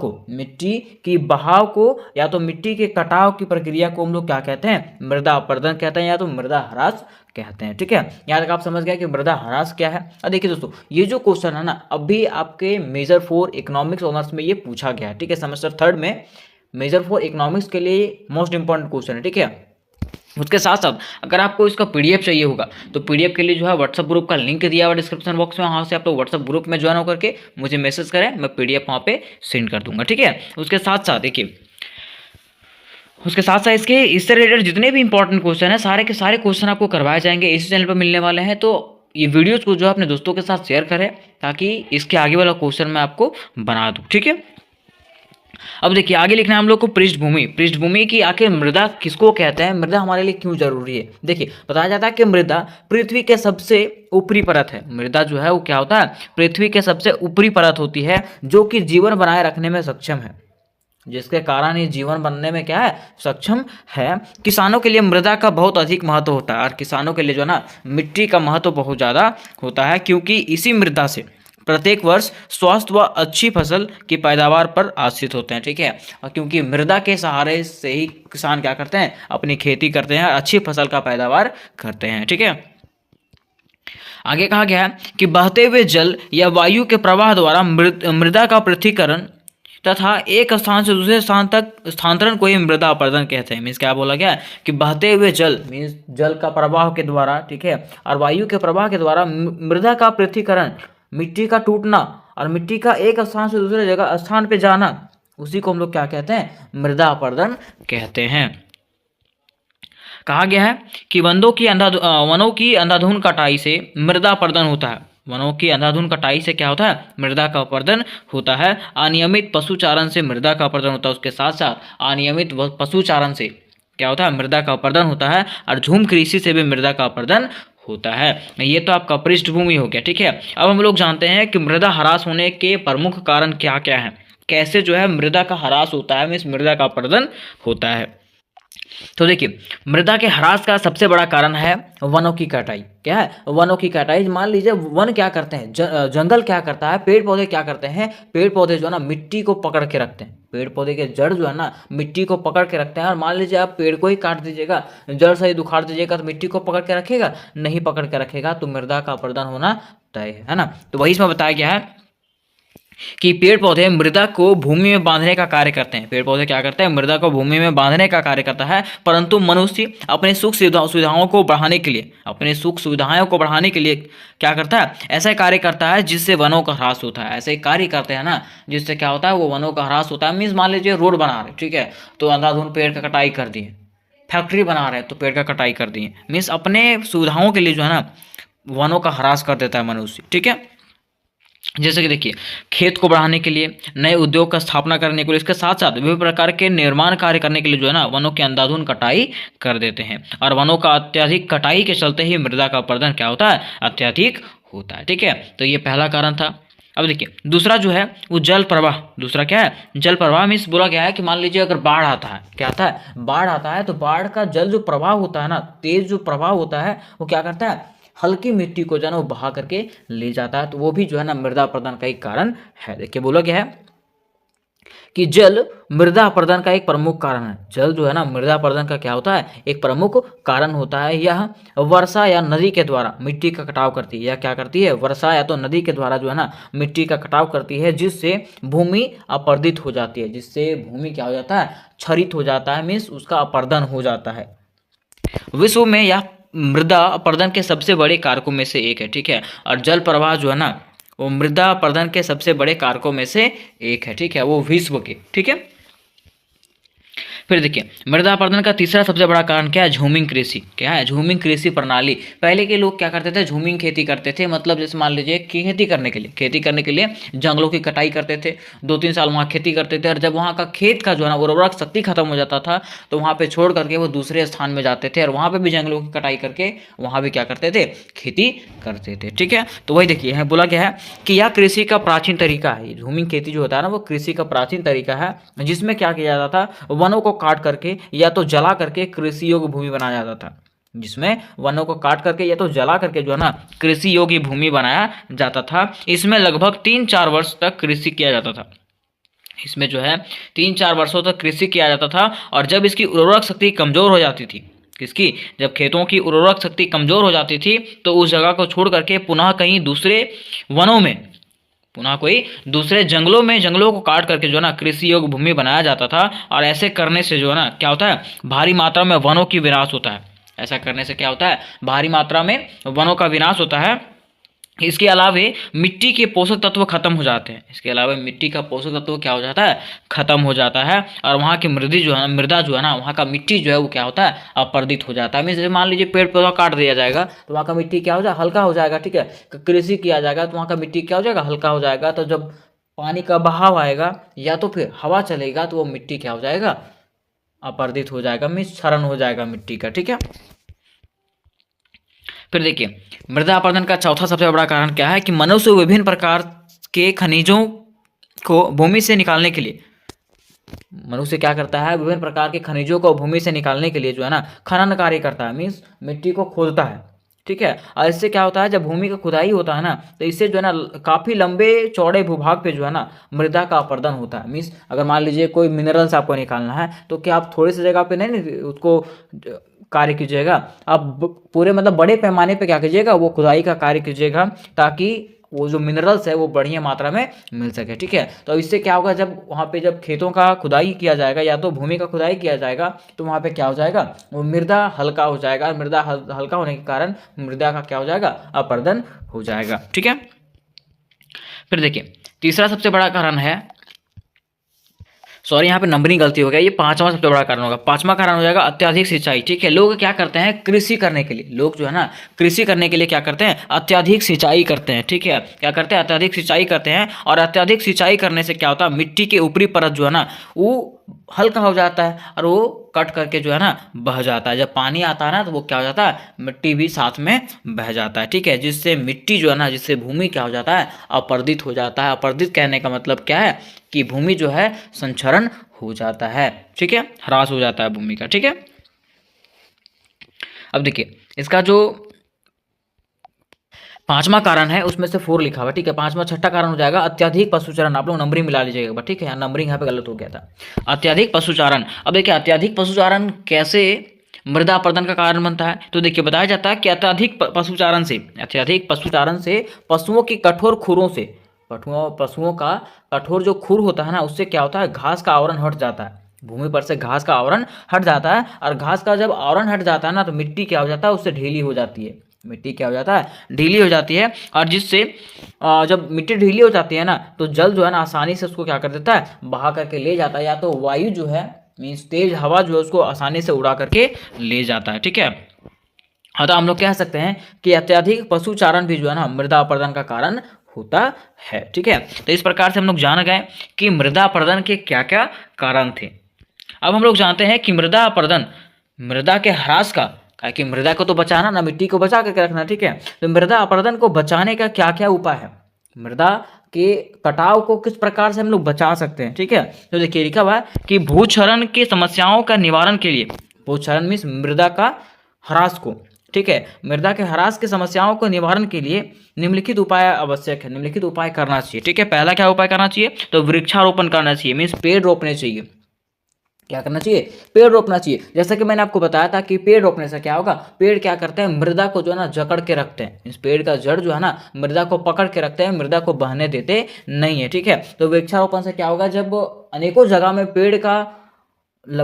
को या तो मिट्टी के कटाव की प्रक्रिया को हम लोग क्या कहते हैं, मृदा अपरदन कहते हैं या तो मृदा ह्रास कहते हैं, ठीक है। यहाँ तक आप समझ गए कि मृदा ह्रास क्या है। अब देखिए दोस्तों, ये जो क्वेश्चन है ना अभी आपके मेजर 4 इकोनॉमिक्स ऑनर्स में ये पूछा गया है, ठीक है। सेमेस्टर 3rd में मेजर फॉर इकोनॉमिक्स के लिए मोस्ट इंपॉर्टेंट क्वेश्चन है, ठीक है। उसके साथ साथ अगर आपको इसका पीडीएफ चाहिए होगा तो पीडीएफ के लिए जो है व्हाट्सअप ग्रुप का लिंक दिया हुआ डिस्क्रिप्शन बॉक्स में, वहाँ से आप लोग व्हाट्सअप ग्रुप में ज्वाइन होकर के मुझे मैसेज करें, मैं पीडीएफ वहाँ पे सेंड कर दूंगा, ठीक है। उसके साथ साथ देखिए, उसके साथ साथ इससे रिलेटेड जितने भी इंपॉर्टेंट क्वेश्चन है सारे के सारे क्वेश्चन आपको करवाए जाएंगे, इसी चैनल पर मिलने वाले हैं। तो ये वीडियोज़ को जो है अपने दोस्तों के साथ शेयर करें ताकि इसके आगे वाला क्वेश्चन मैं आपको बना दूँ, ठीक है। अब देखिए आगे लिखना है हम लोग को पृष्ठभूमि। पृष्ठभूमि की आखिर मृदा किसको कहते हैं, मृदा हमारे लिए क्यों जरूरी है। देखिए बताया जाता है कि मृदा पृथ्वी के सबसे ऊपरी परत है। मृदा जो है वो क्या होता है, पृथ्वी के सबसे ऊपरी परत होती है जो कि जीवन बनाए रखने में सक्षम है, जिसके कारण ये जीवन बनने में क्या है, सक्षम है। किसानों के लिए मृदा का बहुत अधिक महत्व होता है और किसानों के लिए जो है ना मिट्टी का महत्व बहुत ज़्यादा होता है, क्योंकि इसी मृदा से प्रत्येक वर्ष स्वस्थ व अच्छी फसल की पैदावार पर आश्रित होते हैं, ठीक है। और क्योंकि मृदा के सहारे से ही किसान क्या करते हैं, अपनी खेती करते हैं और अच्छी फसल का पैदावार करते हैं, ठीक है। आगे कहा गया है कि बहते हुए जल या वायु के प्रवाह द्वारा मृदा का पृथक्करण तथा एक स्थान से दूसरे स्थान तक स्थानांतरण को ही मृदा अपरदन कहते हैं। मीन्स क्या बोला गया है कि बहते हुए जल मीन्स जल का प्रवाह के द्वारा, ठीक है, और वायु के प्रवाह के द्वारा मृदा का पृथक्करण, मिट्टी का टूटना और मिट्टी का एक स्थान से दूसरे जगह स्थान पे जाना, उसी को हम लोग क्या कहते हैं, मृदा अपरदन कहते हैं। कहा गया है कि वनों की अंधाधुंध कटाई से मृदा अपरदन होता है। वनों की अंधाधुंध कटाई से क्या होता है, मृदा का अपरदन होता है। अनियमित पशुचारण से मृदा का अपरदन होता है। उसके साथ साथ अनियमित पशुचारण से क्या होता है, मृदा का अपरदन होता है। और झूम कृषि से भी मृदा का अपरदन होता है। ये तो आपका पृष्ठभूमि हो गया, ठीक है। अब हम लोग जानते हैं कि मृदा ह्रास होने के प्रमुख कारण क्या क्या हैं, कैसे जो है मृदा का ह्रास होता है, मीन्स मृदा का अपरदन होता है। तो देखिए मृदा के ह्रास का सबसे बड़ा कारण है वनों की कटाई। क्या है, वनों की कटाई। मान लीजिए वन क्या करते हैं, जंगल क्या करता है, पेड़ पौधे क्या करते हैं, पेड़ पौधे जो है ना मिट्टी को पकड़ के रखते हैं। पेड़ पौधे के जड़ जो है ना मिट्टी को पकड़ के रखते हैं। और मान लीजिए आप पेड़ को ही काट दीजिएगा, जड़ से ही उखाड़ दीजिएगा, तो मिट्टी को पकड़ के रखेगा, नहीं पकड़ के रखेगा, तो मृदा का अपरदन होना तय है ना। तो वही इसमें बताया गया है कि पेड़ पौधे मृदा को भूमि में बांधने का कार्य करते हैं। पेड़ पौधे क्या करते हैं, मृदा को भूमि में बांधने का कार्य करता है। परंतु मनुष्य अपने सुख सुविधाओं को बढ़ाने के लिए, अपने सुख सुविधाओं को बढ़ाने के लिए क्या करता है, ऐसा कार्य करता है जिससे वनों का ह्रास होता है। ऐसे कार्य करते हैं ना जिससे क्या होता है, वो वनों का ह्रास होता है। मीन्स मान लीजिए रोड बना रहे, ठीक है, तो अंधाधुंध पेड़ का कटाई कर दिए। फैक्ट्री बना रहे तो पेड़ का कटाई कर दिए। मीन्स अपने सुविधाओं के लिए जो है ना वनों का ह्रास कर देता है मनुष्य, ठीक है। जैसे कि देखिए खेत को बढ़ाने के लिए, नए उद्योग का स्थापना करने के लिए, इसके साथ साथ विभिन्न प्रकार के निर्माण कार्य करने के लिए जो है ना वनों की अंधाधुंध कटाई कर देते हैं। और वनों का अत्यधिक कटाई के चलते ही मृदा का अपरदन क्या होता है, अत्यधिक होता है, ठीक है। तो ये पहला कारण था। अब देखिए दूसरा जो है वो जल प्रवाह। दूसरा क्या है, जल प्रवाह। मीन्स बोला गया है कि मान लीजिए अगर बाढ़ आता है, क्या आता है, बाढ़ आता है, तो बाढ़ का जल जो प्रवाह होता है ना, तेज जो प्रवाह होता है, वो क्या करता है, हल्की मिट्टी को जो है ना वो बहा करके ले जाता है। तो वो भी जो है ना मृदा अपरदन का एक कारण है। देखिए बोला गया है कि जल मृदा अपरदन का एक प्रमुख कारण है। जल जो है ना मृदा अपरदन का क्या होता है, एक प्रमुख कारण होता है। यह वर्षा या नदी के द्वारा मिट्टी का कटाव करती है। यह क्या करती है, वर्षा या तो नदी के द्वारा जो है ना मिट्टी का कटाव करती है, जिससे भूमि अपरदित हो जाती है, जिससे भूमि क्या हो जाता है, क्षरित हो जाता है, मीन्स उसका अपरदन हो जाता है। विश्व में यह मृदा अपरदन के सबसे बड़े कारकों में से एक है, ठीक है। और जल प्रवाह जो है ना वो मृदा अपरदन के सबसे बड़े कारकों में से एक है, ठीक है, वो विश्व के, ठीक है। फिर देखिए मृदा अपरदन का तीसरा सबसे बड़ा कारण क्या है, झूमिंग कृषि। क्या है, झूमिंग कृषि प्रणाली। पहले के लोग क्या करते थे, झूमिंग खेती करते थे। मतलब जैसे मान लीजिए खेती करने के लिए जंगलों की कटाई करते थे, 2-3 साल वहाँ खेती करते थे। और जब वहाँ का खेत का जो है ना उर्वरक शक्ति खत्म हो जाता था तो वहाँ पे छोड़ करके वो दूसरे स्थान में जाते थे और वहाँ पे भी जंगलों की कटाई करके वहाँ भी क्या करते थे, खेती करते थे, ठीक है। तो वही देखिए बोला गया है कि यह कृषि का प्राचीन तरीका है। झूमिंग खेती जो होता है ना वो कृषि का प्राचीन तरीका है, जिसमें क्या किया जाता था, वनों को काट करके या तो जला करके कृषि योग्य भूमि बनाया जाता था। जिसमें वनों को काट करके या तो जला करके जो है ना कृषि योग्य भूमि बनाया जाता था। इसमें लगभग 3-4 वर्ष तक कृषि किया जाता था। इसमें जो है 3-4 वर्षों तक कृषि किया जाता था। और जब इसकी उर्वरक शक्ति कमजोर हो जाती थी, किसकी, जब खेतों की उर्वरक शक्ति कमजोर हो जाती थी तो उस जगह को छोड़ करके पुनः कहीं दूसरे वनों में पुनः कोई दूसरे जंगलों को काट करके जो है ना कृषि योग्य भूमि बनाया जाता था, और ऐसे करने से जो है ना क्या होता है, भारी मात्रा में वनों की विनाश होता है। ऐसा करने से क्या होता है, भारी मात्रा में वनों का विनाश होता है। इसके अलावे मिट्टी के पोषक तत्व खत्म हो जाते हैं। इसके अलावा मिट्टी का पोषक तत्व क्या हो जाता है, खत्म हो जाता है, और वहाँ की मृदा जो है ना, वहाँ का मिट्टी जो है वो क्या होता है, अपरदित हो जाता है। जैसे मान लीजिए पेड़ पौधा काट दिया जाएगा तो वहाँ का मिट्टी क्या हो जाएगा, हल्का हो जाएगा। ठीक है, कृषि किया जाएगा तो वहाँ का मिट्टी क्या हो जाएगा, हल्का हो जाएगा। तो जब पानी का बहाव आएगा या तो फिर हवा चलेगा तो वो मिट्टी क्या हो जाएगा, अपरदित हो जाएगा, मीन्स क्षरण हो जाएगा मिट्टी का। ठीक है, फिर देखिए मृदा अपरदन का चौथा सबसे बड़ा कारण क्या है कि मनुष्य विभिन्न प्रकार के खनिजों को भूमि से निकालने के लिए, मनुष्य क्या करता है, विभिन्न प्रकार के खनिजों को भूमि से निकालने के लिए जो है ना खनन कार्य करता है, मीन्स मिट्टी को खोदता है। ठीक है, और इससे क्या होता है, जब भूमि का खुदाई होता है ना तो इससे जो है ना काफ़ी लंबे चौड़े भूभाग पे जो है ना मृदा का अपरदन होता है। मीन्स अगर मान लीजिए कोई मिनरल्स आपको निकालना है तो क्या आप थोड़ी सी जगह पे नहीं उसको कार्य कीजिएगा, आप पूरे मतलब बड़े पैमाने पे क्या कीजिएगा, वो खुदाई का कार्य कीजिएगा, ताकि वो जो मिनरल्स है वो बढ़िया मात्रा में मिल सके। ठीक है, तो इससे क्या होगा, जब वहाँ पे जब खेतों का खुदाई किया जाएगा या तो भूमि का खुदाई किया जाएगा तो वहाँ पे क्या हो जाएगा, वो मृदा हल्का हो जाएगा। मृदा हल्का होने के कारण मृदा का क्या हो जाएगा, अपरदन हो जाएगा। ठीक है, फिर देखिए तीसरा सबसे बड़ा कारण है, सॉरी यहाँ पे नंबरिंग गलती हो गया, ये पांचवा सबसे बड़ा कारण होगा। पांचवा कारण हो जाएगा अत्याधिक सिंचाई। ठीक है, लोग क्या करते हैं, कृषि करने के लिए, लोग जो है ना कृषि करने के लिए क्या करते हैं, अत्याधिक सिंचाई करते हैं। ठीक है, क्या करते हैं, अत्याधिक सिंचाई करते हैं, और अत्याधिक सिंचाई करने से क्या होता है, मिट्टी के ऊपरी परत जो है ना वो हल्का हो जाता है और वो कट करके जो है ना बह जाता है। जब पानी आता है ना तो वो क्या हो जाता है, मिट्टी भी साथ में बह जाता है। ठीक है, जिससे मिट्टी जो है ना, जिससे भूमि क्या हो जाता है, अपरदित हो जाता है। अपरदित कहने का मतलब क्या है कि भूमि जो है संक्षरण हो जाता है। ठीक है, ह्रास हो जाता है भूमि का। ठीक है, अब देखिए इसका जो पांचवा कारण है उसमें से 4 लिखा हुआ है। ठीक है, पांचवा छठा कारण हो जाएगा अत्याधिक पशुचारण। आप लोग नंबरिंग मिला लीजिएगा। ठीक है, नंबरिंग यहाँ पे गलत हो गया था। अत्याधिक पशुचारण, अब देखिए अत्याधिक पशुचारण कैसे मृदा अपरदन का कारण बनता है, तो देखिए बताया जाता है कि अत्याधिक पशुचारण से पशुओं की कठोर खुरों से, पशुओं का कठोर जो खुर होता है ना, उससे क्या होता है, घास का आवरण हट जाता है। भूमि पर से घास का आवरण हट जाता है, और घास का जब आवरण हट जाता है ना तो मिट्टी क्या हो जाता है, उससे ढीली हो जाती है। मिट्टी क्या हो जाता है, ढीली हो जाती है, और जिससे जब मिट्टी ढीली हो जाती है ना तो जल जो है ना आसानी से उसको क्या कर देता है, बहा करके ले जाता है, या तो वायु जो है मीन्स तेज हवा जो है उसको आसानी से उड़ा करके ले जाता है। ठीक है, हाँ, तो हम लोग कह सकते हैं कि अत्याधिक पशुचारण भी जो है ना मृदा अपरदन का कारण होता है। ठीक है, तो इस प्रकार से हम लोग जान गए कि मृदा अपरदन के क्या क्या कारण थे। अब हम लोग जानते हैं कि मृदा अपरदन मृदा के ह्रास का, कि मृदा को तो बचाना ना, मिट्टी को बचा करके रखना। ठीक है, तो मृदा अपरदन को बचाने का क्या क्या उपाय है, मृदा के कटाव को किस प्रकार से हम लोग बचा सकते हैं। ठीक है, तो देखिए लिखा हुआ है कि भूक्षरण की समस्याओं का निवारण के लिए, भूक्षरण मीन्स मृदा का ह्रास को, ठीक है, मृदा के ह्रास की समस्याओं को निवारण के लिए निम्नलिखित उपाय आवश्यक है, निम्नलिखित उपाय करना चाहिए। ठीक है, पहला क्या उपाय करना चाहिए, तो वृक्षारोपण करना चाहिए, मीन्स पेड़ रोपने चाहिए। क्या करना चाहिए, पेड़ रोपना चाहिए। जैसा कि मैंने आपको बताया था कि पेड़ रोपने से क्या होगा, पेड़ क्या करते हैं, मृदा को जो है ना जकड़ के रखते हैं। इस पेड़ का जड़ जो है ना मृदा को पकड़ के रखते हैं, मृदा को बहने देते नहीं है। ठीक है, तो वृक्षारोपण से क्या होगा, जब अनेकों जगह में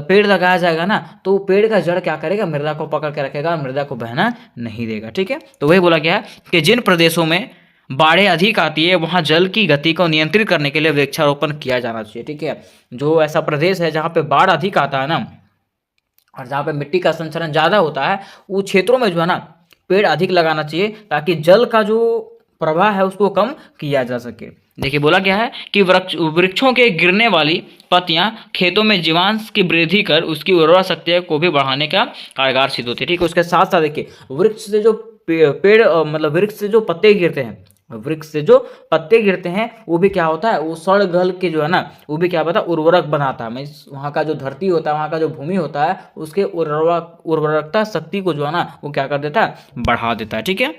पेड़ लगाया जाएगा ना तो पेड़ का जड़ क्या करेगा, मृदा को पकड़ के रखेगा, मृदा को बहना नहीं देगा। ठीक है, तो वही बोला गया है कि जिन प्रदेशों में बाढ़ें अधिक आती है वहाँ जल की गति को नियंत्रित करने के लिए वृक्षारोपण किया जाना चाहिए। ठीक है, जो ऐसा प्रदेश है जहाँ पे बाढ़ अधिक आता है ना और जहाँ पे मिट्टी का संचरण ज़्यादा होता है, वो क्षेत्रों में जो है ना पेड़ अधिक लगाना चाहिए, ताकि जल का जो प्रवाह है उसको कम किया जा सके। देखिए बोला गया है कि वृक्षों के गिरने वाली पत्तियां खेतों में जीवांश की वृद्धि कर उसकी उर्वरा शक्ति को भी बढ़ाने का कारगर सिद्ध होती है। ठीक है, उसके साथ साथ देखिए वृक्ष से जो पेड़ मतलब वृक्ष से जो पत्ते गिरते हैं, वृक्ष से जो पत्ते गिरते हैं वो भी क्या होता है, वो सड़ गल के जो है ना वो भी क्या होता है, उर्वरक बनाता है। मीन्स वहाँ का जो धरती होता है, वहाँ का जो भूमि होता है, उसके उर्वरकता शक्ति को जो है ना वो क्या कर देता है, बढ़ा देता है। ठीक है,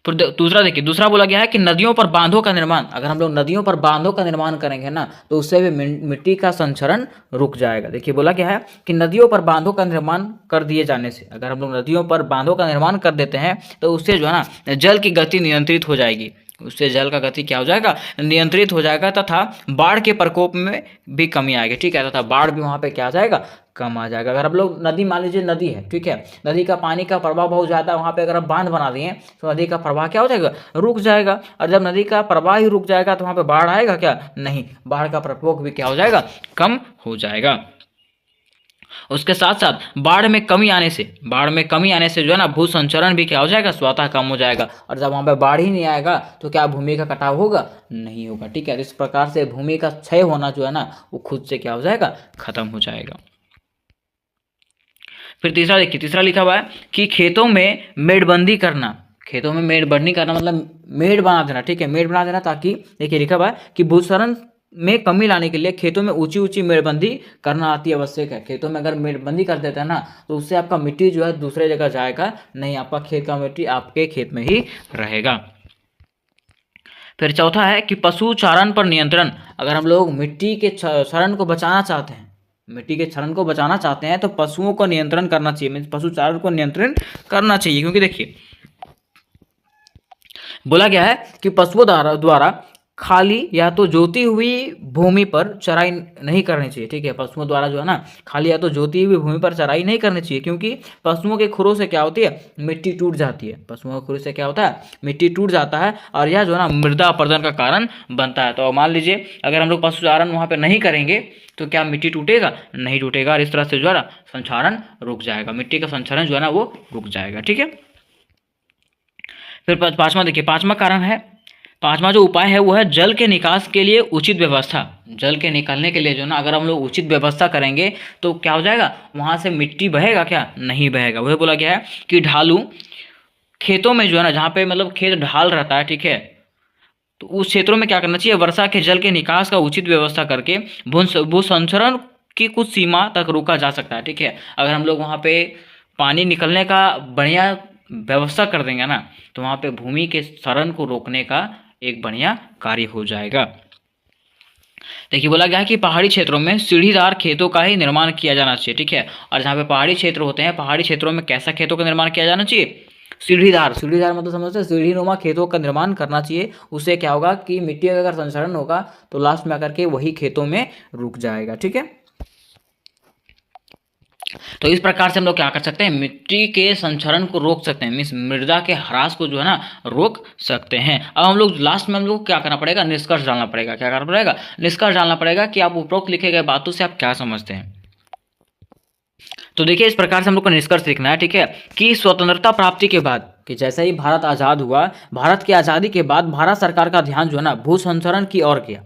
फिर दूसरा देखिए, दूसरा बोला गया है कि नदियों पर बांधों का निर्माण, अगर हम लोग नदियों पर बांधों का निर्माण करेंगे ना तो उससे भी मिट्टी का संचरण रुक जाएगा। देखिए बोला गया है कि नदियों पर बांधों का निर्माण कर दिए जाने से, अगर हम लोग नदियों पर बांधों का निर्माण कर देते हैं तो उससे जो है ना जल की गति नियंत्रित हो जाएगी। उससे जल का गति क्या हो जाएगा, नियंत्रित हो जाएगा, तथा बाढ़ के प्रकोप में भी कमी आएगी, ठीक है, तथा बाढ़ भी वहाँ पे क्या आ जाएगा, कम आ जाएगा। अगर आप लोग नदी, मान लीजिए नदी है, ठीक है, नदी का पानी का प्रवाह बहुत ज़्यादा है, वहाँ पे अगर आप बांध बना दिए तो नदी का प्रवाह क्या हो जाएगा, रुक जाएगा। और जब नदी का प्रवाह ही रुक जाएगा तो वहाँ पे बाढ़ आएगा क्या, नहीं, बाढ़ का प्रकोप भी क्या हो जाएगा, कम हो जाएगा। उसके साथ साथ बाढ़ में कमी आने से जो है ना भू संचरण भी क्या हो जाएगा, स्वतः कम हो जाएगा। और जब वहाँ पे बाढ़ ही नहीं आएगा तो क्या भूमि का कटाव होगा, नहीं होगा, ठीक है। इस प्रकार से भूमि का क्षय होना जो है ना वो खुद से क्या हो जाएगा, खत्म हो जाएगा। फिर तीसरा देखिए, तीसरा लिखा हुआ है कि खेतों में मेड़बंदी करना। खेतों में मेड़बंदी करना मतलब मेड़ बना देना, ठीक है, मेड़ बना देना, ताकि देखिए लिखा हुआ है कि भूसरण में कमी लाने के लिए खेतों में ऊंची ऊंची मेड़बंदी करना अति आवश्यक है। खेतों में अगर मेड़बंदी कर देते हैं ना तो उससे आपका मिट्टी जो है दूसरे जगह जाएगा नहीं, आपका खेत का मिट्टी आपके खेत में ही रहेगा। फिर चौथा है कि पशु चारण पर नियंत्रण। अगर हम लोग मिट्टी के क्षरण को बचाना चाहते हैं, मिट्टी के क्षरण को बचाना चाहते हैं तो पशुओं को नियंत्रण करना चाहिए, मीन्स पशु चारण को नियंत्रण करना चाहिए। क्योंकि देखिए बोला गया है कि पशुओं द्वारा खाली या तो जोती हुई भूमि पर चराई नहीं करनी चाहिए, ठीक है, पशुओं द्वारा जो है ना खाली या तो जोती हुई भूमि पर चराई नहीं करनी चाहिए, क्योंकि पशुओं के खुरों से क्या होती है, मिट्टी टूट जाती है। पशुओं के खुरों से क्या होता है, मिट्टी टूट जाता है, और यह जो है ना मृदा अपरदन का कारण बनता है। तो मान लीजिए अगर हम लोग पशुचारण वहाँ पर नहीं करेंगे तो क्या मिट्टी टूटेगा, नहीं टूटेगा, और इस तरह से जो है ना संक्षारण रुक जाएगा, मिट्टी का संक्षारण जो है ना वो रुक जाएगा, ठीक है। फिर पांचवा देखिए, पांचवा कारण है, पांचवा जो उपाय है वो है जल के निकास के लिए उचित व्यवस्था। जल के निकलने के लिए जो ना अगर हम लोग उचित व्यवस्था करेंगे तो क्या हो जाएगा, वहाँ से मिट्टी बहेगा क्या, नहीं बहेगा। वही बोला गया है कि ढालू खेतों में जो है ना, जहाँ पे मतलब खेत ढाल रहता है, ठीक है, तो उस क्षेत्रों में क्या करना चाहिए, वर्षा के जल के निकास का उचित व्यवस्था करके भू संचरण की कुछ सीमा तक रोका जा सकता है, ठीक है। अगर हम लोग वहाँ पे पानी निकलने का बढ़िया व्यवस्था कर देंगे ना तो वहाँ पे भूमि के क्षरण को रोकने का एक बढ़िया कार्य हो जाएगा। देखिए बोला गया है कि पहाड़ी क्षेत्रों में सीढ़ीदार खेतों का ही निर्माण किया जाना चाहिए, ठीक है। और जहाँ पे पहाड़ी क्षेत्र होते हैं, पहाड़ी क्षेत्रों में कैसा खेतों का निर्माण किया जाना चाहिए, सीढ़ीदार। सीढ़ीदार मतलब समझते हैं, सीढ़ीनुमा खेतों का निर्माण करना चाहिए। उससे क्या होगा कि मिट्टी का अगर संचरण होगा तो लास्ट में आकर के वही खेतों में रुक जाएगा, ठीक है। तो इस प्रकार से हम लोग क्या कर सकते हैं, मिट्टी के संचरण को रोक सकते हैं, मीन्स मृदा के ह्रास को जो है ना रोक सकते हैं। अब हम लोग लास्ट में हम लोग क्या करना पड़ेगा, निष्कर्ष डालना पड़ेगा। क्या करना पड़ेगा, निष्कर्ष डालना पड़ेगा कि आप उपरोक्त लिखे गए बातों से आप क्या समझते हैं। तो देखिए इस प्रकार से हम लोग को निष्कर्ष लिखना है, ठीक है, कि स्वतंत्रता प्राप्ति के बाद, कि जैसे ही भारत आज़ाद हुआ, भारत की आज़ादी के बाद भारत सरकार का ध्यान जो है ना भू संचरण की ओर गया।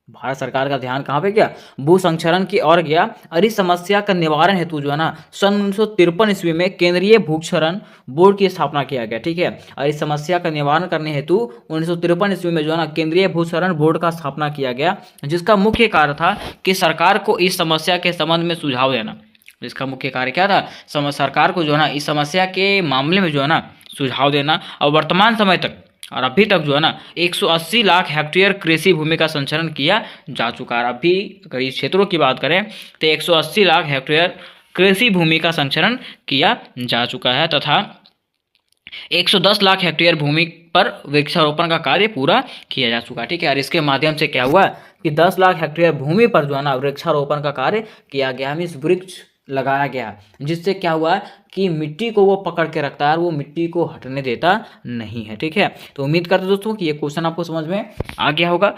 भारत सरकार का ध्यान कहाँ पे गया, भू संचरण की ओर गया। और इस समस्या का निवारण हेतु जो है ना सन 1953 ईस्वी में केंद्रीय भूक्षरण बोर्ड की स्थापना किया गया, ठीक है। और इस समस्या का निवारण करने हेतु 1953 ईस्वी में जो है ना केंद्रीय भूक्षरण बोर्ड का स्थापना किया गया, जिसका मुख्य कार्य था कि सरकार को इस समस्या के संबंध में सुझाव देना। इसका मुख्य कार्य क्या था, सरकार को जो है ना इस समस्या के मामले में जो है ना सुझाव देना। और वर्तमान समय तक और अभी तक जो है ना 180 लाख हेक्टेयर कृषि भूमि का संचरण किया जा चुका है। अभी अगर इस क्षेत्रों की बात करें तो 180 लाख हेक्टेयर कृषि भूमि का संचरण किया जा चुका है, तथा 110 लाख हेक्टेयर भूमि पर वृक्षारोपण का कार्य पूरा किया जा चुका है, ठीक है। और इसके माध्यम से क्या हुआ कि 10 लाख हेक्टेयर भूमि पर जो है ना वृक्षारोपण का कार्य किया गया, मीन्स वृक्ष लगाया गया, जिससे क्या हुआ कि मिट्टी को वो पकड़ के रखता है और वो मिट्टी को हटने देता नहीं है, ठीक है। तो उम्मीद करते दोस्तों कि ये क्वेश्चन आपको समझ में आ गया होगा।